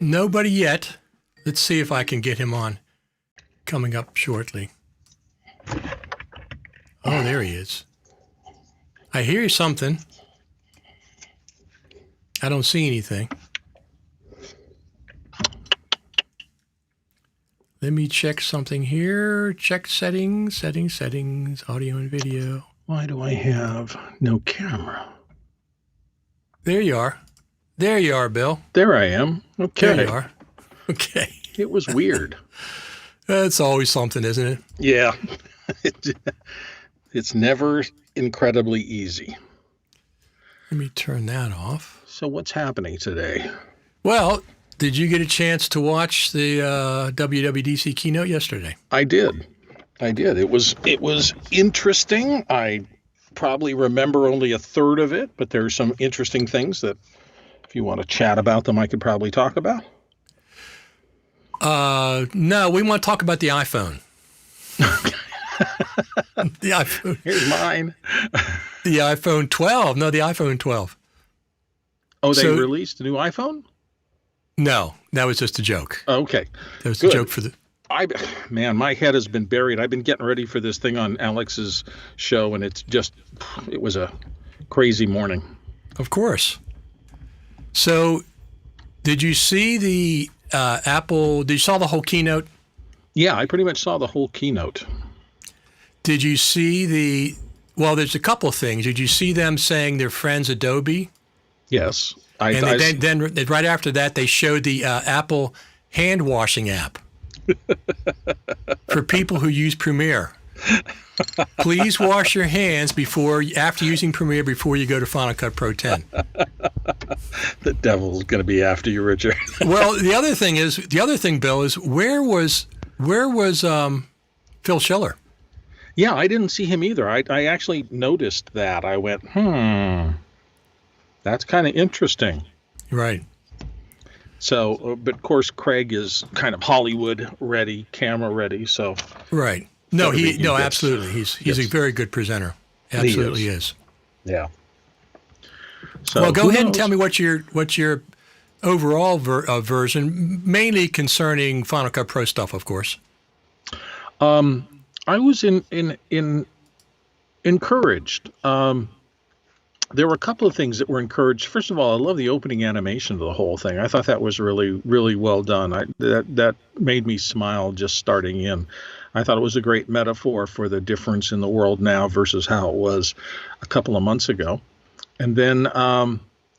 Nobody yet. Let's see if I can get him on. Coming up shortly. Oh, there he is. I hear something. I don't see anything. Let me check something here. Check settings, audio and video. Why do I have no camera? There you are. There you are, Bill. There I am. Okay. There you are. Okay. It was weird. That's always something, isn't it? Yeah. It's never incredibly easy. Let me turn that off. So what's happening today? Well, did you get a chance to watch the WWDC keynote yesterday? I did. It was interesting. I probably remember only a third of it, but there's some interesting things that if you want to chat about them, I could probably talk about. No, we want to talk about the iPhone. The iPhone. Here's mine. The iPhone 12. No, the iPhone 12. Oh, they released a new iPhone? No, that was just a joke. Okay. That was a joke for the... Man, my head has been buried. I've been getting ready for this thing on Alex's show, and it was a crazy morning. Of course. So, did you see the Apple? Did you saw the whole keynote? Yeah, I pretty much saw the whole keynote. Did you see well, there's a couple of things. Did you see them saying they're friends Adobe? Yes. Then right after that, they showed the Apple hand washing app for people who use Premiere. Please wash your hands after using Premiere before you go to Final Cut Pro 10. The devil's going to be after you, Richard. Well, the other thing, Bill, is where was Phil Schiller? Yeah, I didn't see him either. I actually noticed that. I went, that's kind of interesting. Right. So, but of course, Craig is kind of Hollywood ready, camera ready. So, right. No, absolutely. He's a very good presenter. Absolutely is. Yeah. So, well, go ahead and tell me what your overall version, mainly concerning Final Cut Pro stuff, of course. I was encouraged. There were a couple of things that were encouraged. First of all, I love the opening animation of the whole thing. I thought that was really, really well done. That made me smile just starting in. I thought it was a great metaphor for the difference in the world now versus how it was a couple of months ago. And then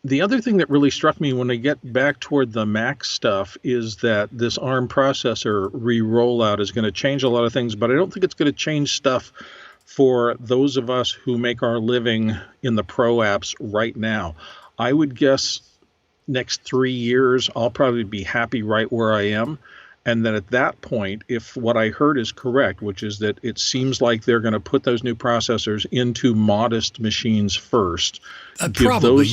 the other thing that really struck me when I get back toward the Mac stuff is that this ARM processor re-rollout is going to change a lot of things, but I don't think it's going to change stuff for those of us who make our living in the Pro apps right now. I would guess next 3 years, I'll probably be happy right where I am. And then at that point, if what I heard is correct, which is that it seems like they're going to put those new processors into modest machines first, Probably,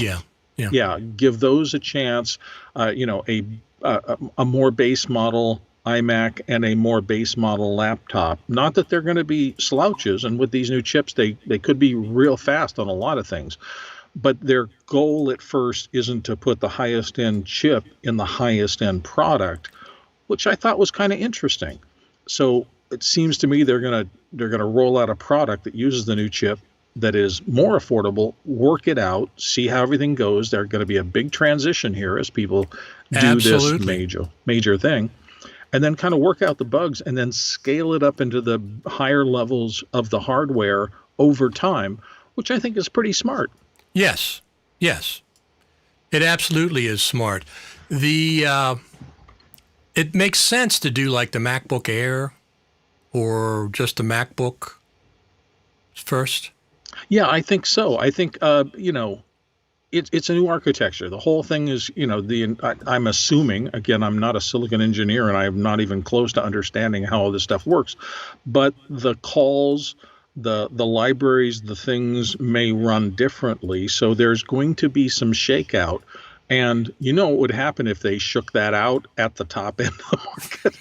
yeah. Give those a chance. A more base model iMac and a more base model laptop. Not that they're going to be slouches, and with these new chips, they could be real fast on a lot of things. But their goal at first isn't to put the highest end chip in the highest end product, which I thought was kind of interesting. So it seems to me they're gonna roll out a product that uses the new chip that is more affordable, work it out, see how everything goes. There's going to be a big transition here as people do this major thing, and then kind of work out the bugs and then scale it up into the higher levels of the hardware over time, which I think is pretty smart. Yes. It absolutely is smart. It makes sense to do like the MacBook Air or just the MacBook first. Yeah, I think so. I think, it's a new architecture. The whole thing is, I'm assuming, again, I'm not a silicon engineer and I'm not even close to understanding how all this stuff works, but the calls, the libraries, the things may run differently. So there's going to be some shakeout. And what would happen if they shook that out at the top end of the market?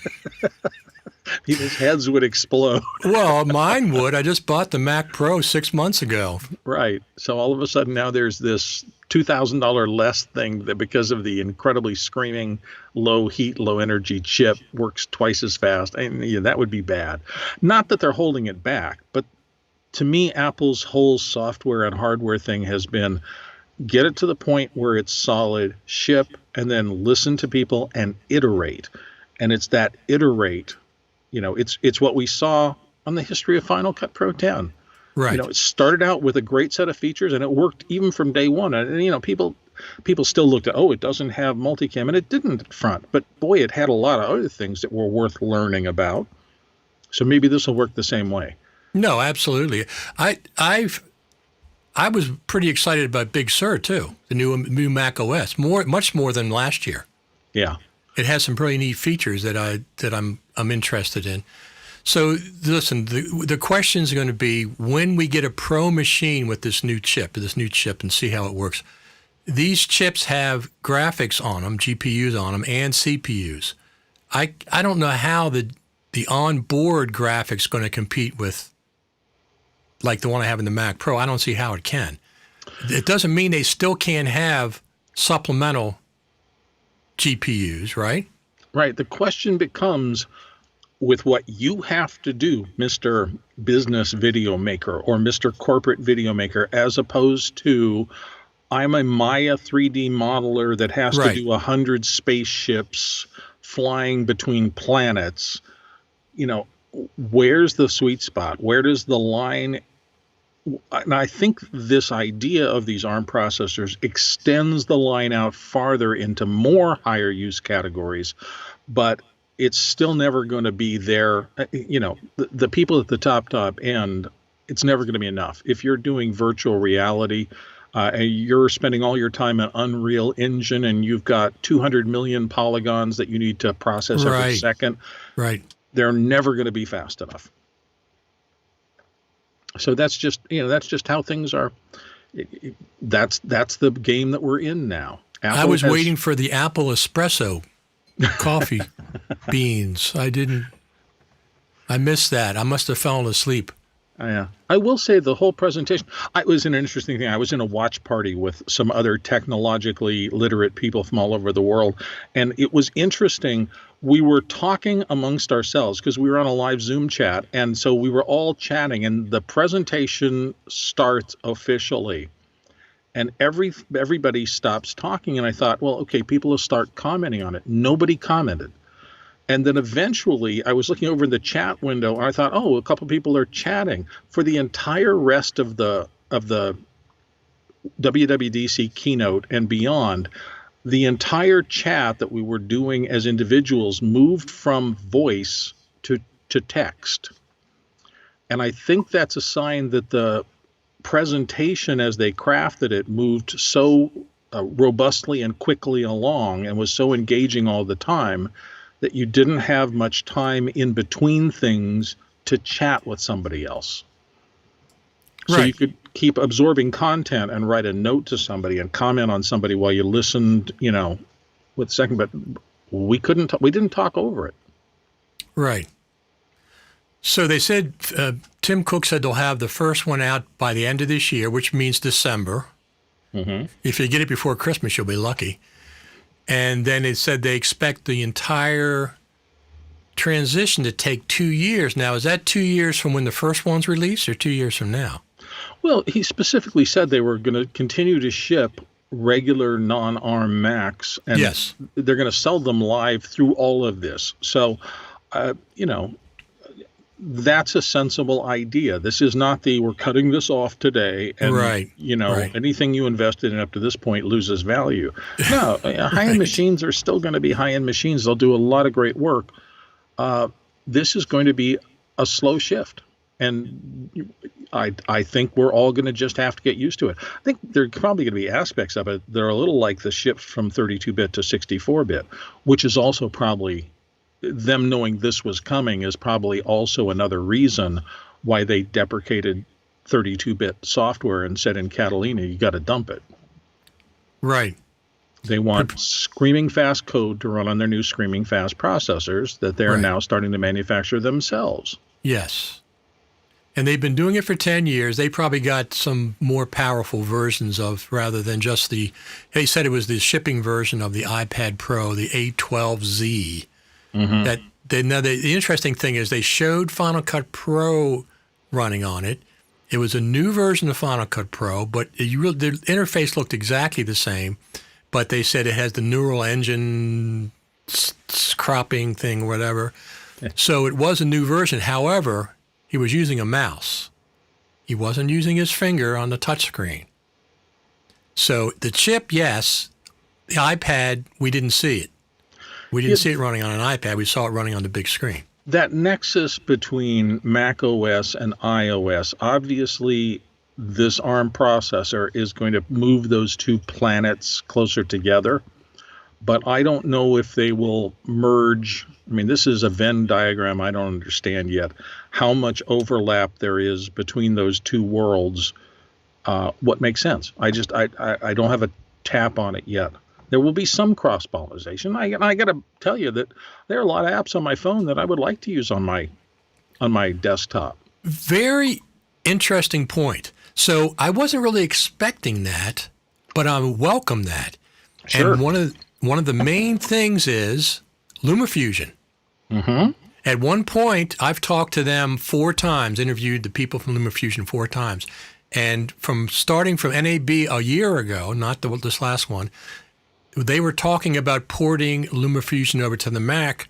People's heads would explode. Well, mine would. I just bought the Mac Pro 6 months ago. Right. So all of a sudden now there's this $2,000 less thing that, because of the incredibly screaming low heat, low energy chip, works twice as fast. And that would be bad. Not that they're holding it back, but to me, Apple's whole software and hardware thing has been get it to the point where it's solid, ship, and then listen to people and iterate. And it's that iterate. It's what we saw on the history of Final Cut Pro 10. Right. It started out with a great set of features, and it worked even from day one. And people still looked at, it doesn't have multicam, and it didn't at front. But boy, it had a lot of other things that were worth learning about. So maybe this will work the same way. No, absolutely. I was pretty excited about Big Sur too, the new Mac OS, much more than last year. Yeah. It has some pretty neat features that I'm interested in. So listen, the questions are going to be when we get a Pro machine with this new chip and see how it works. These chips have graphics on them, GPUs on them, and CPUs. I don't know how the onboard graphics going to compete with like the one I have in the Mac Pro. I don't see how it can. It doesn't mean they still can't have supplemental GPUs, right? Right. The question becomes, with what you have to do, Mr. Business Video Maker or Mr. Corporate Video Maker, as opposed to I'm a Maya 3D modeler that has to do 100 spaceships flying between planets. Where's the sweet spot? Where does the line? And I think this idea of these ARM processors extends the line out farther into more higher use categories, but it's still never going to be there. The people at the top end, it's never going to be enough. If you're doing virtual reality, and you're spending all your time in Unreal Engine and you've got 200 million polygons that you need to process every second, they're never going to be fast enough. So that's just how things are. That's the game that we're in now. I was waiting for the Apple espresso coffee beans. I missed that. I must have fallen asleep. Yeah. I will say the whole presentation, it was an interesting thing. I was in a watch party with some other technologically literate people from all over the world, and it was interesting. We were talking amongst ourselves because we were on a live Zoom chat, and so we were all chatting, and the presentation starts officially, and everybody stops talking, and I thought, well, okay, people will start commenting on it. Nobody commented. And then eventually I was looking over in the chat window and I thought, a couple of people are chatting. For the entire rest of the WWDC keynote and beyond, the entire chat that we were doing as individuals moved from voice to text. And I think that's a sign that the presentation as they crafted it moved so robustly and quickly along and was so engaging all the time that you didn't have much time in between things to chat with somebody else. So Right. you could keep absorbing content and write a note to somebody and comment on somebody while you listened, with a second, but we didn't talk over it. Right. So they said, Tim Cook said they'll have the first one out by the end of this year, which means December. Mm-hmm. If you get it before Christmas, you'll be lucky. And then it said they expect the entire transition to take 2 years. Now, is that 2 years from when the first one's released or 2 years from now? Well, he specifically said they were going to continue to ship regular non-ARM Macs, and Yes. they're going to sell them live through all of this. So, that's a sensible idea. This is not we're cutting this off today, and Right. Right. anything you invested in up to this point loses value. No, high-end machines are still going to be high-end machines. They'll do a lot of great work. This is going to be a slow shift, and I think we're all going to just have to get used to it. I think there are probably going to be aspects of it that are a little like the shift from 32-bit to 64-bit, which is also probably them knowing this was coming is probably also another reason why they deprecated 32-bit software and said in Catalina, you got to dump it. Right. They want screaming fast code to run on their new screaming fast processors that they're Right. now starting to manufacture themselves. Yes. And they've been doing it for 10 years. They probably got some more powerful versions of, rather than just they said it was the shipping version of the iPad Pro, the A12Z. Mm-hmm. Now the interesting thing is they showed Final Cut Pro running on it. It was a new version of Final Cut Pro, but the interface looked exactly the same. But they said it has the neural engine cropping thing, whatever. So it was a new version. However, he was using a mouse. He wasn't using his finger on the touchscreen. So the chip, yes. The iPad, we didn't see it. We didn't see it running on an iPad. We saw it running on the big screen. That nexus between Mac OS and iOS, obviously this ARM processor is going to move those two planets closer together. But I don't know if they will merge. I mean, this is a Venn diagram I don't understand yet. How much overlap there is between those two worlds, what makes sense. I don't have a tap on it yet. There will be some cross-pollination. I got to tell you that there are a lot of apps on my phone that I would like to use on my desktop. Very interesting point. So I wasn't really expecting that, but I welcome that. Sure. And one of the main things is LumaFusion. Mm-hmm. At one point, I've talked to them 4 times, interviewed the people from LumaFusion 4 times. And starting from NAB a year ago, not this last one, they were talking about porting LumaFusion over to the Mac.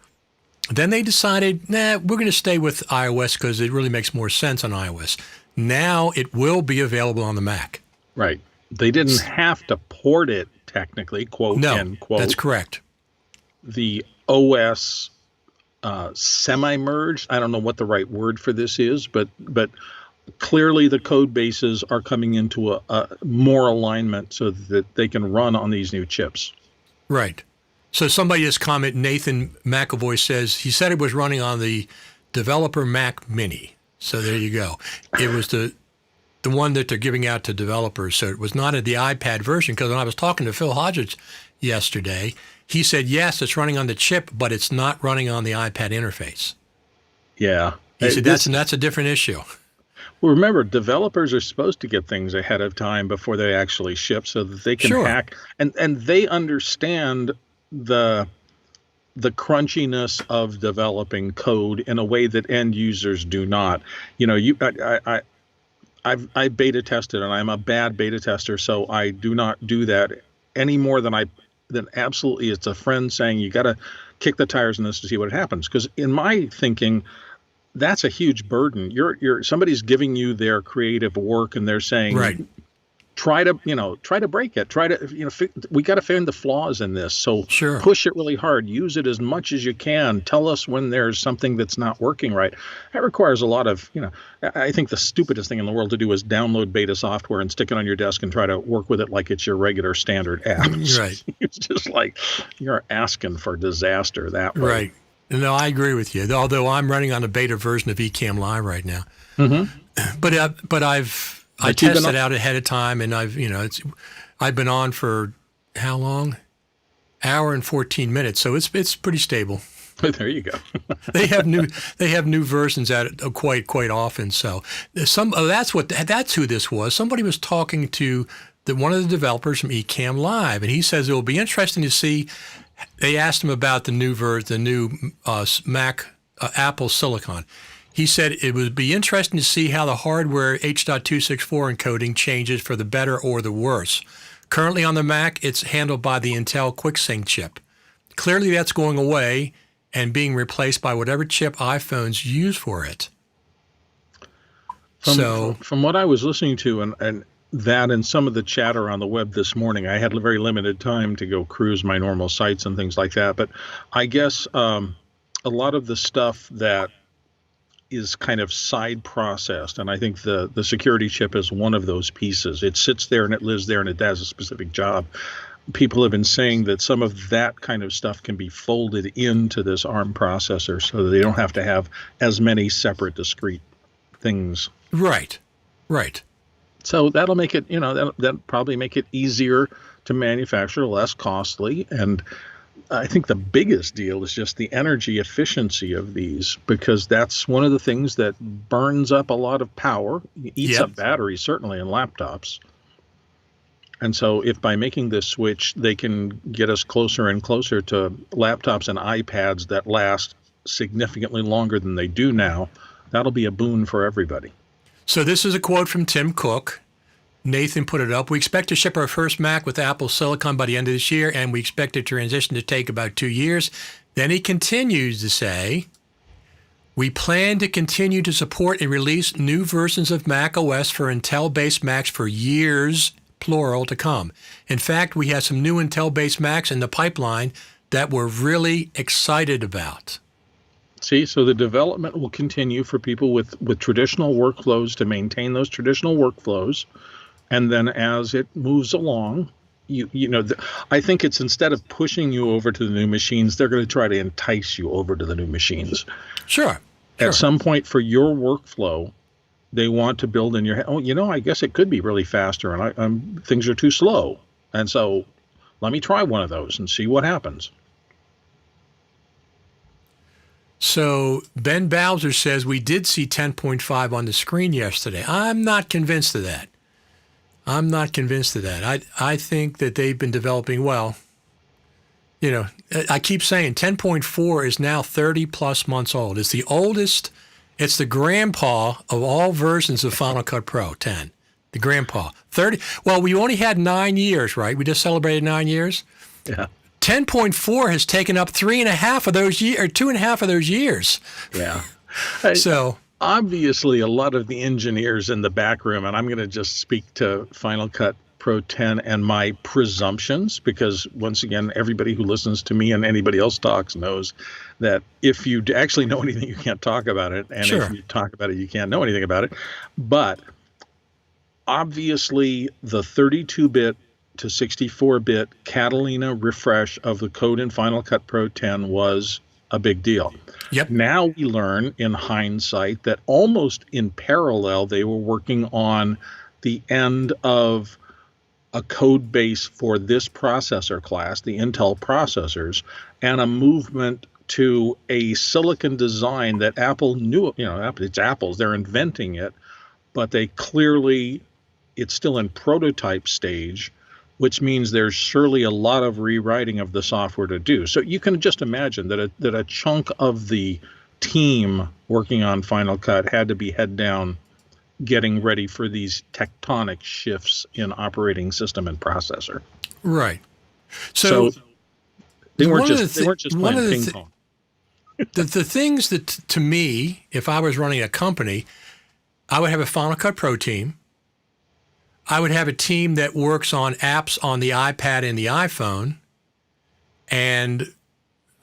Then they decided, we're going to stay with iOS because it really makes more sense on iOS. Now it will be available on the Mac. Right. They didn't have to port it technically, quote, end quote. That's correct. The OS semi-merged, I don't know what the right word for this is, but clearly the code bases are coming into a more alignment so that they can run on these new chips. Right. So somebody just commented, Nathan McAvoy says, he said it was running on the developer Mac Mini. So there you go. It was the one that they're giving out to developers. So it was not the iPad version, because when I was talking to Phil Hodges yesterday, he said, yes, it's running on the chip, but it's not running on the iPad interface. Yeah. He said that's a different issue. Well, remember, developers are supposed to get things ahead of time before they actually ship so that they can hack. And they understand the crunchiness of developing code in a way that end users do not. You know, I beta tested, and I'm a bad beta tester, so I do not do that any more than absolutely it's a friend saying you got to kick the tires on this to see what happens. Because in my thinking, that's a huge burden. Somebody's giving you their creative work, and they're saying, right, try to break it. We got to find the flaws in this. So sure, push it really hard. Use it as much as you can. Tell us when there's something that's not working right. That requires a lot of, I think the stupidest thing in the world to do is download beta software and stick it on your desk and try to work with it like it's your regular standard app. Right. It's just like you're asking for disaster that way. Right. No, I agree with you. Although I'm running on a beta version of Ecamm Live right now, but I tested it out ahead of time, and I've been on for how long? Hour and 14 minutes, so it's pretty stable. There you go. They have new versions out quite often. So that's who this was. Somebody was talking to one of the developers from Ecamm Live, and he says it will be interesting to see. They asked him about the new Mac Apple Silicon. He said it would be interesting to see how the hardware H.264 encoding changes for the better or the worse. Currently on the Mac, it's handled by the Intel QuickSync chip. Clearly, that's going away and being replaced by whatever chip iPhones use for it. From what I was listening to, and that and some of the chatter on the web this morning, I had very limited time to go cruise my normal sites and things like that. But I guess a lot of the stuff that is kind of side processed, and I think the security chip is one of those pieces. It sits there and it lives there and it does a specific job. People have been saying that some of that kind of stuff can be folded into this ARM processor so that they don't have to have as many separate discrete things. Right. So that'll make it, that'll probably make it easier to manufacture, less costly. And I think the biggest deal is just the energy efficiency of these, because that's one of the things that burns up a lot of power, eats up batteries, certainly in laptops. And so if by making this switch, they can get us closer and closer to laptops and iPads that last significantly longer than they do now, that'll be a boon for everybody. So this is a quote from Tim Cook. Nathan put it up. We expect to ship our first Mac with Apple Silicon by the end of this year, and we expect the transition to take about 2 years. Then he continues to say, we plan to continue to support and release new versions of Mac OS for Intel-based Macs for years, plural, to come. In fact, we have some new Intel-based Macs in the pipeline that we're really excited about. See, so the development will continue for people with traditional workflows to maintain those traditional workflows. And then as it moves along, I think it's, instead of pushing you over to the new machines, they're going to try to entice you over to the new machines. Sure. At some point for your workflow, they want to build in your head, I guess it could be really faster, and things are too slow. And so let me try one of those and see what happens. So Ben Bowser says we did see 10.5 on the screen yesterday. I'm not convinced of that. I think that they've been developing well. I keep saying 10.4 is now 30 plus months old. It's the oldest. It's the grandpa of all versions of Final Cut Pro 10. The grandpa. 30. Well, we only had 9 years, right? We just celebrated 9 years. Yeah. 10.4 has taken up 3.5 of those years, or 2.5 of those years. Yeah. So obviously, a lot of the engineers in the back room, and I'm going to just speak to Final Cut Pro 10 and my presumptions, because once again, everybody who listens to me and anybody else talks knows that if you actually know anything, you can't talk about it. And Sure. If you talk about it, you can't know anything about it. But obviously, the 32-bit to 64-bit Catalina refresh of the code in Final Cut Pro 10 was a big deal. Yep. Now we learn in hindsight that almost in parallel, they were working on the end of a code base for this processor class, the Intel processors, and a movement to a silicon design that Apple knew, it's Apple's, they're inventing it, but it's still in prototype stage, which means there's surely a lot of rewriting of the software to do. So you can just imagine that a chunk of the team working on Final Cut had to be head down getting ready for these tectonic shifts in operating system and processor. Right. So they weren't just playing ping pong. The things that, to me, if I was running a company, I would have a Final Cut Pro team. I would have a team that works on apps on the iPad and the iPhone, and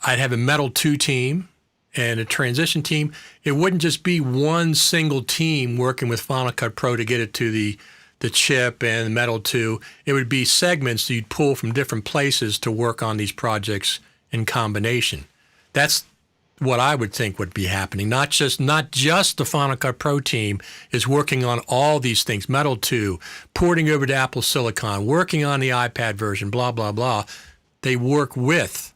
I'd have a Metal 2 team and a transition team. It wouldn't just be one single team working with Final Cut Pro to get it to the chip and Metal 2. It would be segments that you'd pull from different places to work on these projects in combination. That's what I would think would be happening. Not just the Final Cut Pro team is working on all these things, Metal 2, porting over to Apple Silicon, working on the iPad version, blah, blah, blah. They work with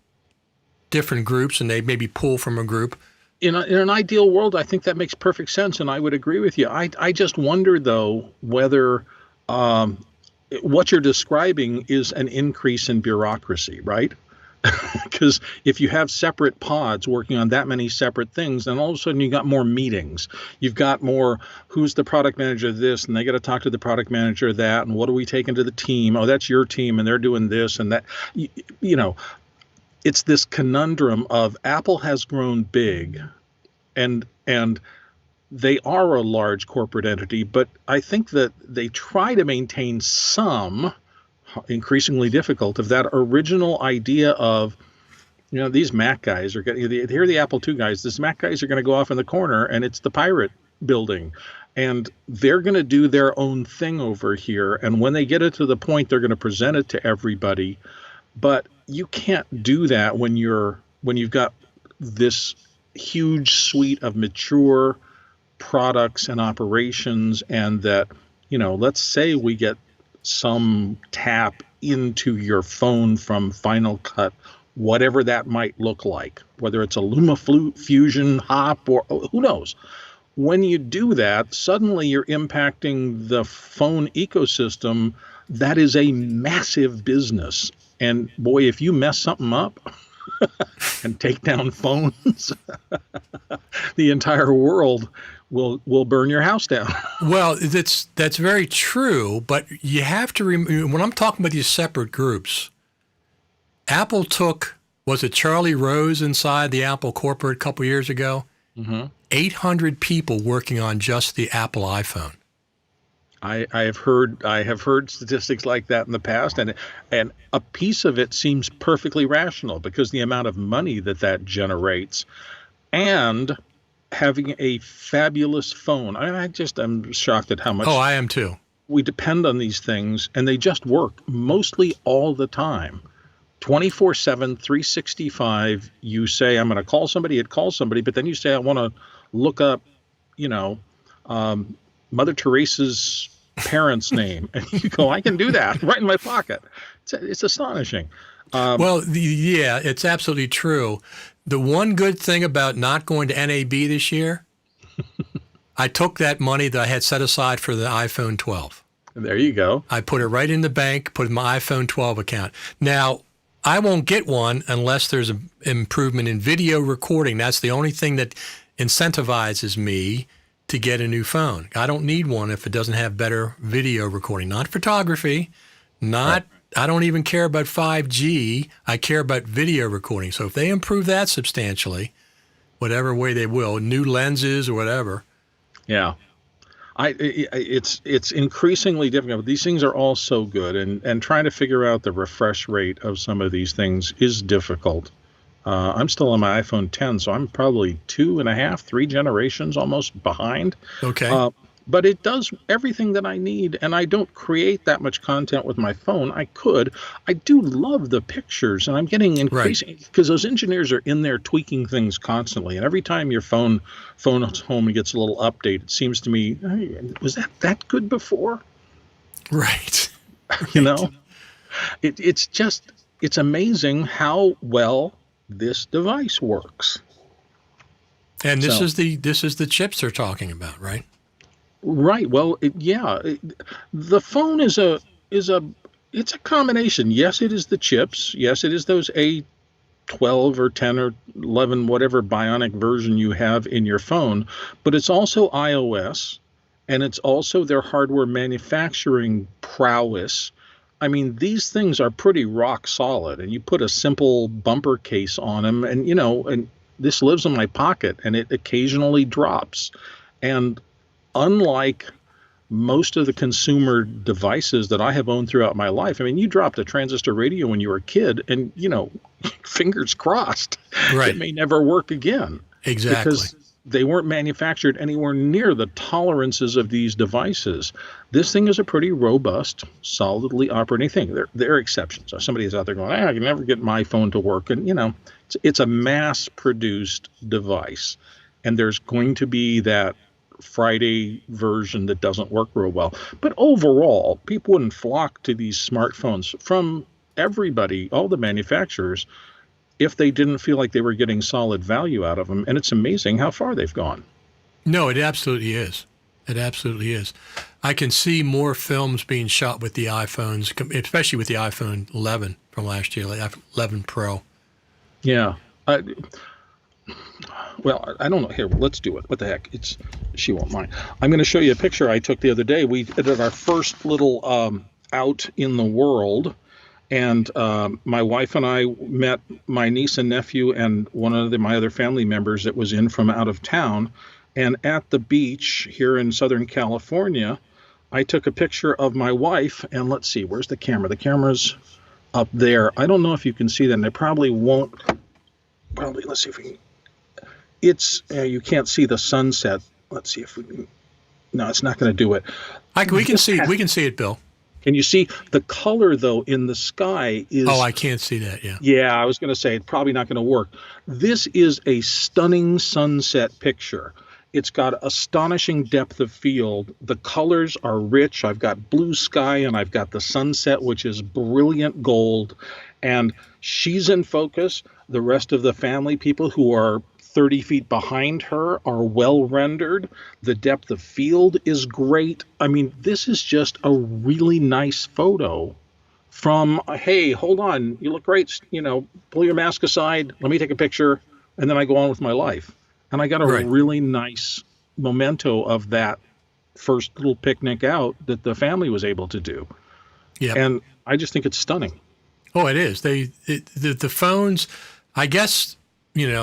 different groups, and they maybe pull from a group. In an ideal world, I think that makes perfect sense, and I would agree with you. I just wonder, though, whether what you're describing is an increase in bureaucracy, right? Because if you have separate pods working on that many separate things, then all of a sudden you got more meetings. You've got more, who's the product manager of this, and they got to talk to the product manager of that, and what do we take into the team? Oh, that's your team, and they're doing this and that. You know, it's this conundrum of Apple has grown big, and they are a large corporate entity, but I think that they try to maintain some, increasingly difficult, of that original idea of, you know, these Mac guys are getting, here are the Apple II guys, these Mac guys are going to go off in the corner and it's the pirate building and they're going to do their own thing over here. And when they get it to the point, they're going to present it to everybody. But you can't do that when you've got this huge suite of mature products and operations, and that, you know, let's say we get some tap into your phone from Final Cut, whatever that might look like, whether it's a LumaFusion, Hop, or who knows. When you do that, suddenly you're impacting the phone ecosystem. That is a massive business. And boy, if you mess something up and take down phones, the entire world will burn your house down. Well, that's very true, but you have to when I'm talking about these separate groups, Apple took, was it Charlie Rose inside the Apple corporate a couple years ago? Mm-hmm. 800 people working on just the Apple iPhone. I have heard statistics like that in the past, and a piece of it seems perfectly rational because the amount of money that generates, and having a fabulous phone. I'm shocked at how much. Oh, I am too. We depend on these things, and they just work mostly all the time. 24/7, 365. You say, I'm going to call somebody, it calls somebody, but then you say, I want to look up, Mother Teresa's parents' name. And you go, I can do that right in my pocket. It's astonishing. It's absolutely true. The one good thing about not going to NAB this year, I took that money that I had set aside for the iPhone 12. There you go. I put it right in the bank, put it in my iPhone 12 account. Now, I won't get one unless there's an improvement in video recording. That's the only thing that incentivizes me to get a new phone. I don't need one if it doesn't have better video recording, not photography, not, I don't even care about 5G. I care about video recording. So if they improve that substantially, whatever way they will, new lenses or whatever. Yeah. It's increasingly difficult. These things are all so good, and trying to figure out the refresh rate of some of these things is difficult. I'm still on my iPhone 10, so I'm probably 2.5, 3 generations almost behind. Okay. But it does everything that I need, and I don't create that much content with my phone. I could. I do love the pictures, and I'm getting increasing, because those engineers are in there tweaking things constantly. And every time your phone is home and gets a little update, it seems to me, hey, was that good before? Right. You know, it's amazing how well this device works. And this is the chips they're talking about, right? Right. Well, the phone it's a combination. Yes, it is the chips. Yes, it is those A12 or 10 or 11, whatever Bionic version you have in your phone, but it's also iOS, and it's also their hardware manufacturing prowess. I mean, these things are pretty rock solid, and you put a simple bumper case on them, and and this lives in my pocket, and it occasionally drops. And unlike most of the consumer devices that I have owned throughout my life, I mean, you dropped a transistor radio when you were a kid, and fingers crossed, right, it may never work again. Exactly. they weren't manufactured anywhere near the tolerances of these devices. This thing is a pretty robust, solidly operating thing. There are exceptions. So somebody is out there going, I can never get my phone to work. And, it's a mass-produced device. And there's going to be that Friday version that doesn't work real well. But overall, people wouldn't flock to these smartphones from everybody, all the manufacturers, if they didn't feel like they were getting solid value out of them. And it's amazing how far they've gone. No, it absolutely is. It absolutely is. I can see more films being shot with the iPhones, especially with the iPhone 11 from last year, like 11 Pro. Yeah. Well, I don't know. Here, let's do it. What the heck? She won't mind. I'm going to show you a picture I took the other day. We did our first little out in the world. And my wife and I met my niece and nephew and one of my other family members that was in from out of town. And at the beach here in Southern California, I took a picture of my wife. And let's see, where's the camera? The camera's up there. I don't know if you can see that. And it probably won't. Let's see if we can. You can't see the sunset. Let's see if we can. No, it's not going to do it. We can see it, Bill. Can you see the color, though, in the sky is... Oh, I can't see that, yeah. Yeah, I was going to say, it's probably not going to work. This is a stunning sunset picture. It's got astonishing depth of field. The colors are rich. I've got blue sky, and I've got the sunset, which is brilliant gold. And she's in focus. The rest of the family, people who are 30 feet behind her, are well rendered. The depth of field is great. I mean, this is just a really nice photo from, hey, hold on, you look great, pull your mask aside, let me take a picture, and then I go on with my life. And I got a really nice memento of that first little picnic out that the family was able to do. Yeah. And I just think it's stunning. Oh, it is. The phones, I guess,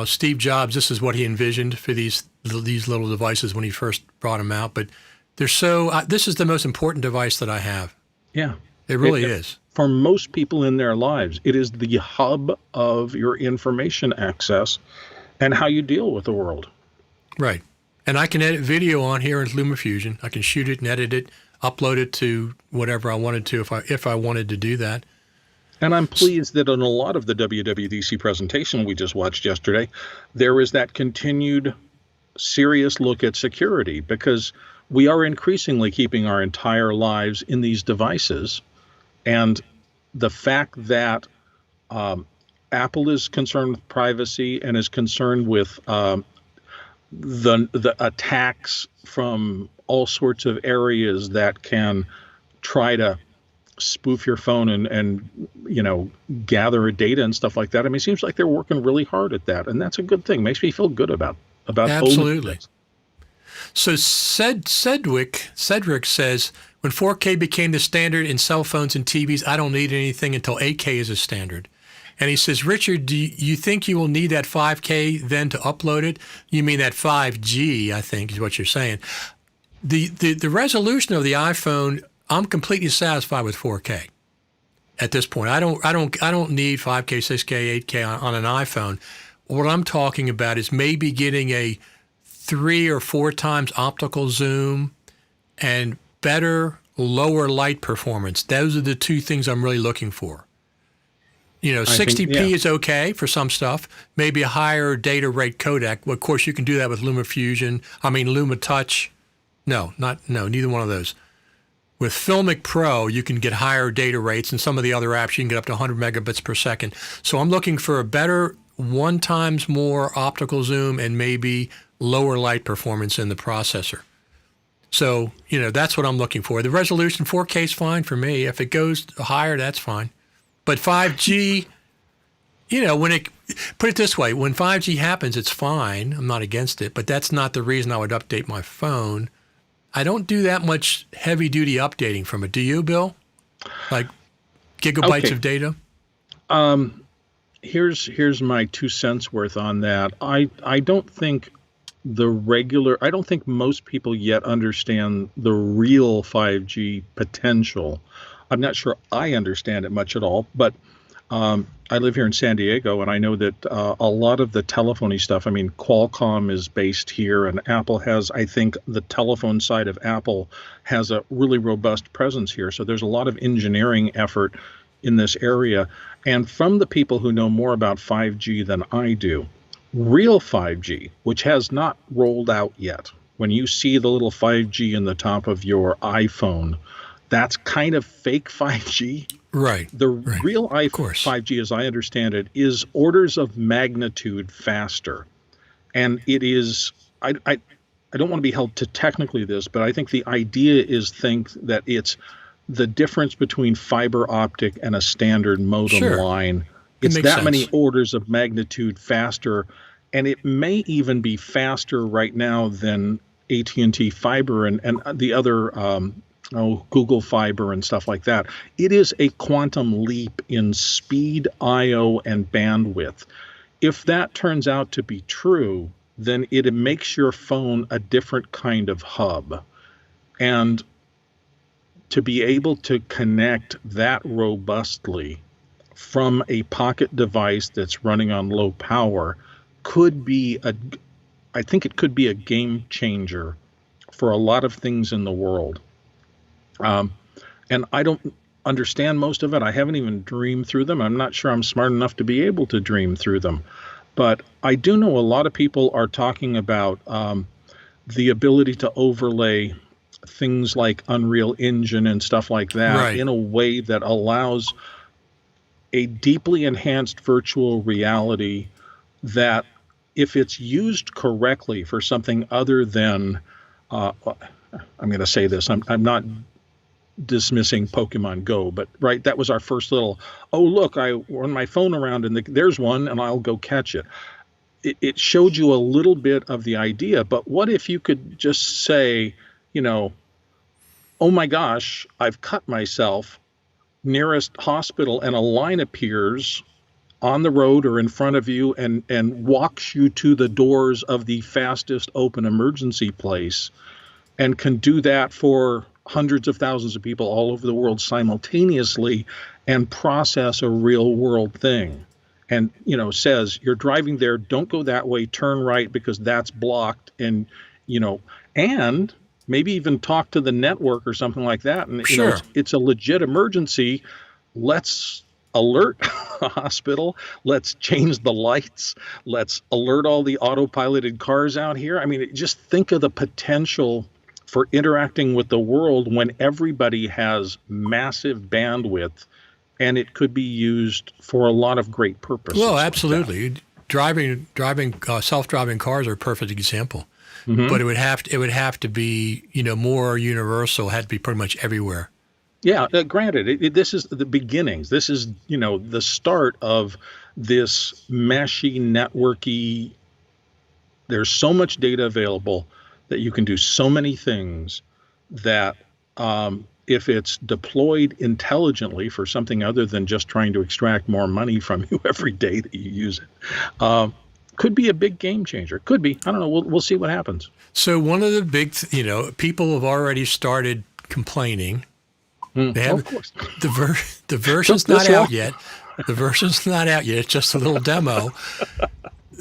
Steve Jobs, this is what he envisioned for these little devices when he first brought them out. But they're this is the most important device that I have. Yeah. It really is. For most people in their lives, it is the hub of your information access and how you deal with the world. Right. And I can edit video on here in LumaFusion. I can shoot it and edit it, upload it to whatever I wanted to if I wanted to do that. And I'm pleased that in a lot of the WWDC presentation we just watched yesterday, there is that continued serious look at security, because we are increasingly keeping our entire lives in these devices. And the fact that Apple is concerned with privacy and is concerned with the attacks from all sorts of areas that can try to spoof your phone and gather data and stuff like that. I mean, it seems like they're working really hard at that, and that's a good thing. Makes me feel good about absolutely. So Cedric says, when 4K became the standard in cell phones and TVs, I don't need anything until 8K is a standard. And he says, Richard, do you think you will need that 5K then to upload it? You mean that 5G, I think, is what you're saying. The resolution of the iPhone, I'm completely satisfied with 4K at this point. I don't need 5K, 6K, 8K on an iPhone. What I'm talking about is maybe getting a 3 or 4 times optical zoom and better lower light performance. Those are the two things I'm really looking for. 60p is okay for some stuff. Maybe a higher data rate codec. Well, of course, you can do that with Luma Touch. No, neither one of those. With Filmic Pro, you can get higher data rates, and some of the other apps you can get up to 100 megabits per second. So I'm looking for a better 1 times more optical zoom and maybe lower light performance in the processor. So, that's what I'm looking for. The resolution 4K is fine for me. If it goes higher, that's fine. But 5G, put it this way, when 5G happens, it's fine. I'm not against it, but that's not the reason I would update my phone. I don't do that much heavy-duty updating from it. Do you, Bill? Like gigabytes of data? Here's my 2 cents worth on that. I don't think most people yet understand the real 5G potential. I'm not sure I understand it much at all, but I live here in San Diego, and I know that a lot of the telephony stuff, I mean, Qualcomm is based here, and Apple has, I think, the telephone side of Apple has a really robust presence here. So there's a lot of engineering effort in this area. And from the people who know more about 5G than I do, real 5G, which has not rolled out yet, when you see the little 5G in the top of your iPhone, that's kind of fake 5G. Right. The right. real iPhone 5G, as I understand it, is orders of magnitude faster. And it is, I don't want to be held to technically this, but I think the idea is that it's the difference between fiber optic and a standard modem line. It's that many orders of magnitude faster. And it may even be faster right now than AT&T fiber and the other Google Fiber and stuff like that. It is a quantum leap in speed, I/O, and bandwidth. If that turns out to be true, then it makes your phone a different kind of hub. And to be able to connect that robustly from a pocket device that's running on low power could be I think it could be a game changer for a lot of things in the world. And I don't understand most of it. I haven't even dreamed through them. I'm not sure I'm smart enough to be able to dream through them. But I do know a lot of people are talking about the ability to overlay things like Unreal Engine and stuff like that in a way that allows a deeply enhanced virtual reality that, if it's used correctly for something other than, I'm going to say this, I'm not dismissing Pokemon Go, but that was our first little, oh, look, I run my phone around and there's one and I'll go catch it. It showed you a little bit of the idea, but what if you could just say, oh my gosh, I've cut myself, nearest hospital, and a line appears on the road or in front of you and walks you to the doors of the fastest open emergency place, and can do that for hundreds of thousands of people all over the world simultaneously and process a real world thing. And, says, you're driving there, don't go that way, turn right because that's blocked. And, and maybe even talk to the network or something like that. And, it's a legit emergency. Let's alert a hospital. Let's change the lights. Let's alert all the autopiloted cars out here. I mean, just think of the potential for interacting with the world when everybody has massive bandwidth, and it could be used for a lot of great purposes. Well, absolutely. Driving self-driving cars are a perfect example. Mm-hmm. But it would have to be, more universal, had to be pretty much everywhere. Yeah, granted, this is the beginnings. This is, the start of this meshy, networky. There's so much data available that you can do so many things that if it's deployed intelligently for something other than just trying to extract more money from you every day that you use it, could be a big game changer. Could be. I don't know. We'll see what happens. So one of the big, people have already started complaining. They have, of course. The version's not out yet. The version's not out yet. It's just a little demo.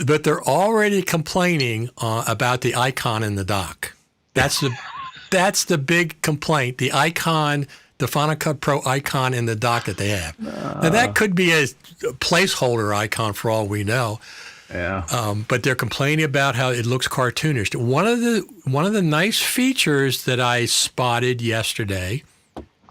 But they're already complaining about the icon in the dock. That's the big complaint. The icon, the Final Cut Pro icon in the dock that they have. Now that could be a placeholder icon for all we know. Yeah. But they're complaining about how it looks cartoonish. One of the nice features that I spotted yesterday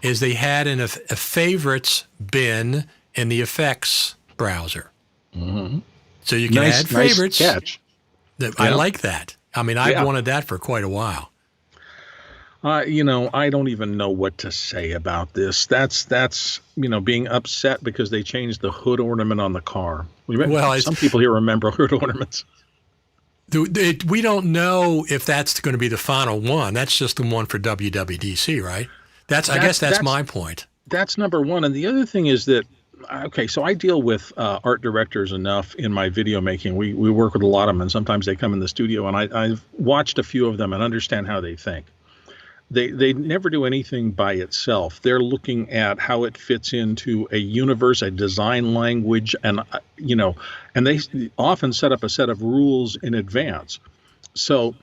is they had a favorites bin in the effects browser. Mm-hmm. So you can add favorites. Nice catch. I like that. I mean, I've wanted that for quite a while. I don't even know what to say about this. That's being upset because they changed the hood ornament on the car. Well, some people here remember hood ornaments. We don't know if that's going to be the final one. That's just the one for WWDC, right? I guess that's my point. That's number one. And the other thing is that, so I deal with art directors enough in my video making. We work with a lot of them, and sometimes they come in the studio, and I've watched a few of them and understand how they think. They never do anything by itself. They're looking at how it fits into a universe, a design language, and and they often set up a set of rules in advance. So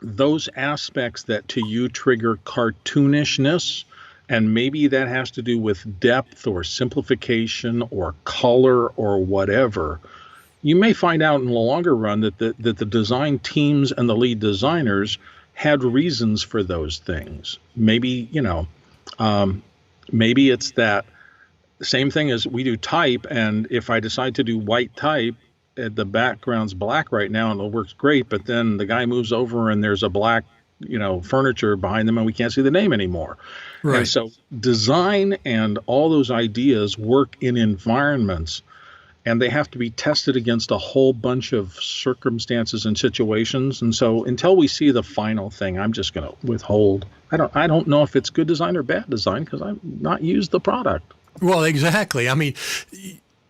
those aspects that to you trigger cartoonishness, and maybe that has to do with depth or simplification or color or whatever, you may find out in the longer run that the design teams and the lead designers had reasons for those things. Maybe, maybe it's that same thing as we do type, and if I decide to do white type, the background's black right now and it works great, but then the guy moves over and there's a black, furniture behind them and we can't see the name anymore. Right. And so design and all those ideas work in environments, and they have to be tested against a whole bunch of circumstances and situations. And so until we see the final thing, I'm just going to withhold. I don't know if it's good design or bad design because I've not used the product. Well, exactly. I mean,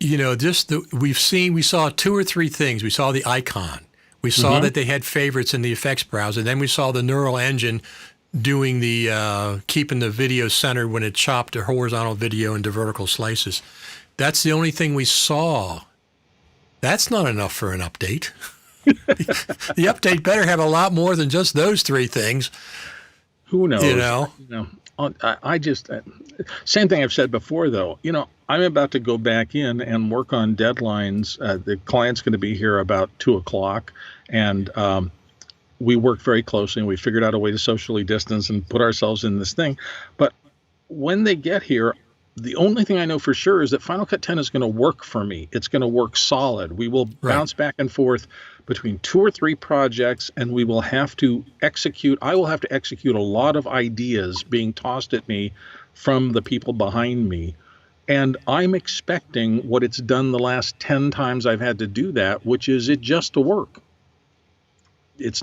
we saw 2 or 3 things. We saw the icon. We saw that they had favorites in the effects browser. Then we saw the neural engine doing the keeping the video centered when it chopped a horizontal video into vertical slices. That's the only thing we saw. That's not enough for an update. The update better have a lot more than just those 3 things. Who knows? I just, same thing I've said before, though. I'm about to go back in and work on deadlines. The client's going to be here about 2:00, and we worked very closely, and we figured out a way to socially distance and put ourselves in this thing. But when they get here, the only thing I know for sure is that Final Cut 10 is going to work for me. It's going to work solid. We will bounce back and forth between 2 or 3 projects, and we will have to execute. I will have to execute a lot of ideas being tossed at me from the people behind me. And I'm expecting what it's done the last 10 times I've had to do that, which is it just to work. It's,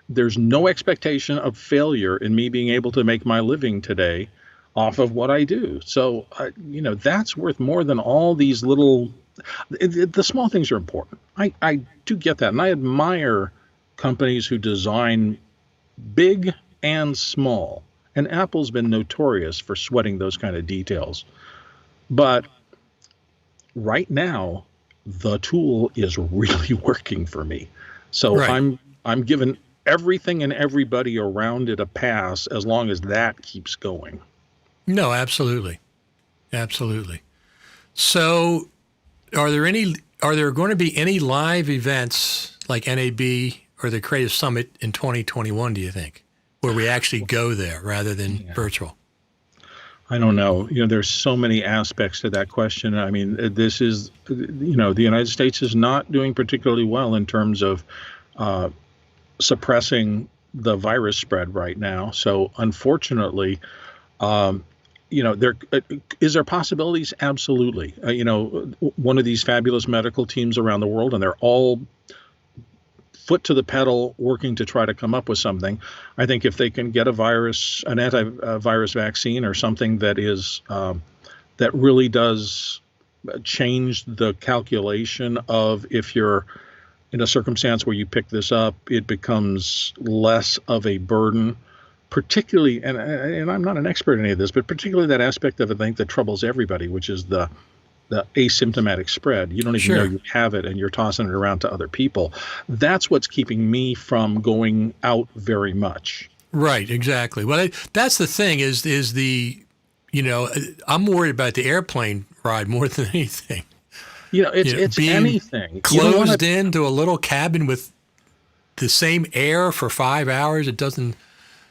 there's no expectation of failure in me being able to make my living today off of what I do. So, that's worth more than all these little, the small things are important. I do get that. And I admire companies who design big and small. And Apple's been notorious for sweating those kind of details. But right now, the tool is really working for me. So I'm giving everything and everybody around it a pass as long as that keeps going. No, absolutely. Absolutely. So are there going to be any live events like NAB or the Creative Summit in 2021, do you think, where we actually go there rather than virtual? I don't know. There's so many aspects to that question. I mean, this is, the United States is not doing particularly well in terms of suppressing the virus spread right now. So unfortunately, is there possibilities? Absolutely. One of these fabulous medical teams around the world, and they're all foot to the pedal working to try to come up with something. I think if they can get an antivirus vaccine or something that is that really does change the calculation of if you're in a circumstance where you pick this up, it becomes less of a burden. Particularly, and I'm not an expert in any of this, but particularly that aspect of it, I think, that troubles everybody, which is the asymptomatic spread. You don't even know you have it, and you're tossing it around to other people. That's what's keeping me from going out very much. Right, exactly. Well, that's the thing is I'm worried about the airplane ride more than anything. It's being anything. Closed into a little cabin with the same air for 5 hours. It doesn't.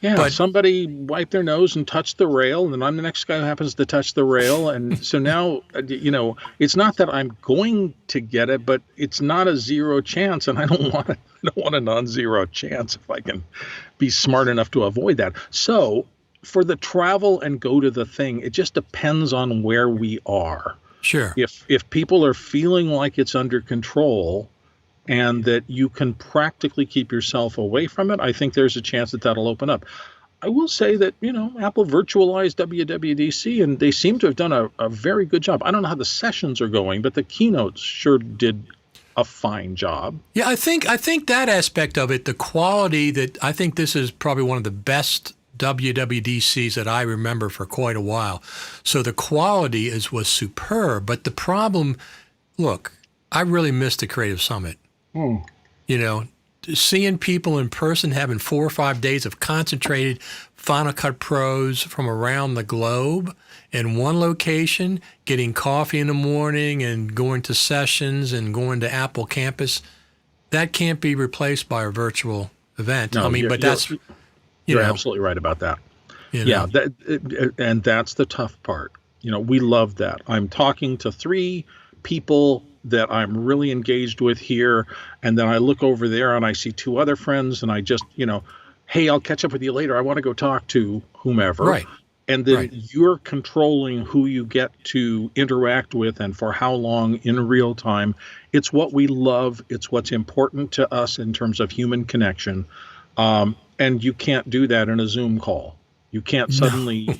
Yeah, but somebody wiped their nose and touched the rail, and then I'm the next guy who happens to touch the rail. And so now, it's not that I'm going to get it, but it's not a zero chance, and I don't want a non-zero chance if I can be smart enough to avoid that. So for the travel and go to the thing, it just depends on where we are. Sure. If people are feeling like it's under control and that you can practically keep yourself away from it, I think there's a chance that that'll open up. I will say that, Apple virtualized WWDC, and they seem to have done a very good job. I don't know how the sessions are going, but the keynotes sure did a fine job. Yeah, I think that aspect of it, the quality that I think this is probably one of the best WWDCs that I remember for quite a while. So the quality was superb, but the problem, look, I really missed the Creative Summit. You know, seeing people in person, having 4 or 5 days of concentrated Final Cut pros from around the globe in one location, getting coffee in the morning and going to sessions and going to Apple campus, that can't be replaced by a virtual event. No, I mean, but that's, you're absolutely right about that. Yeah, and that's the tough part. You know, we love that. I'm talking to 3 people that I'm really engaged with here, and then I look over there and I see 2 other friends, and I just, you know, hey, I'll catch up with you later. I want to go talk to whomever. Right. And then you're controlling who you get to interact with and for how long in real time. It's what we love. It's what's important to us in terms of human connection. And you can't do that in a Zoom call. You can't suddenly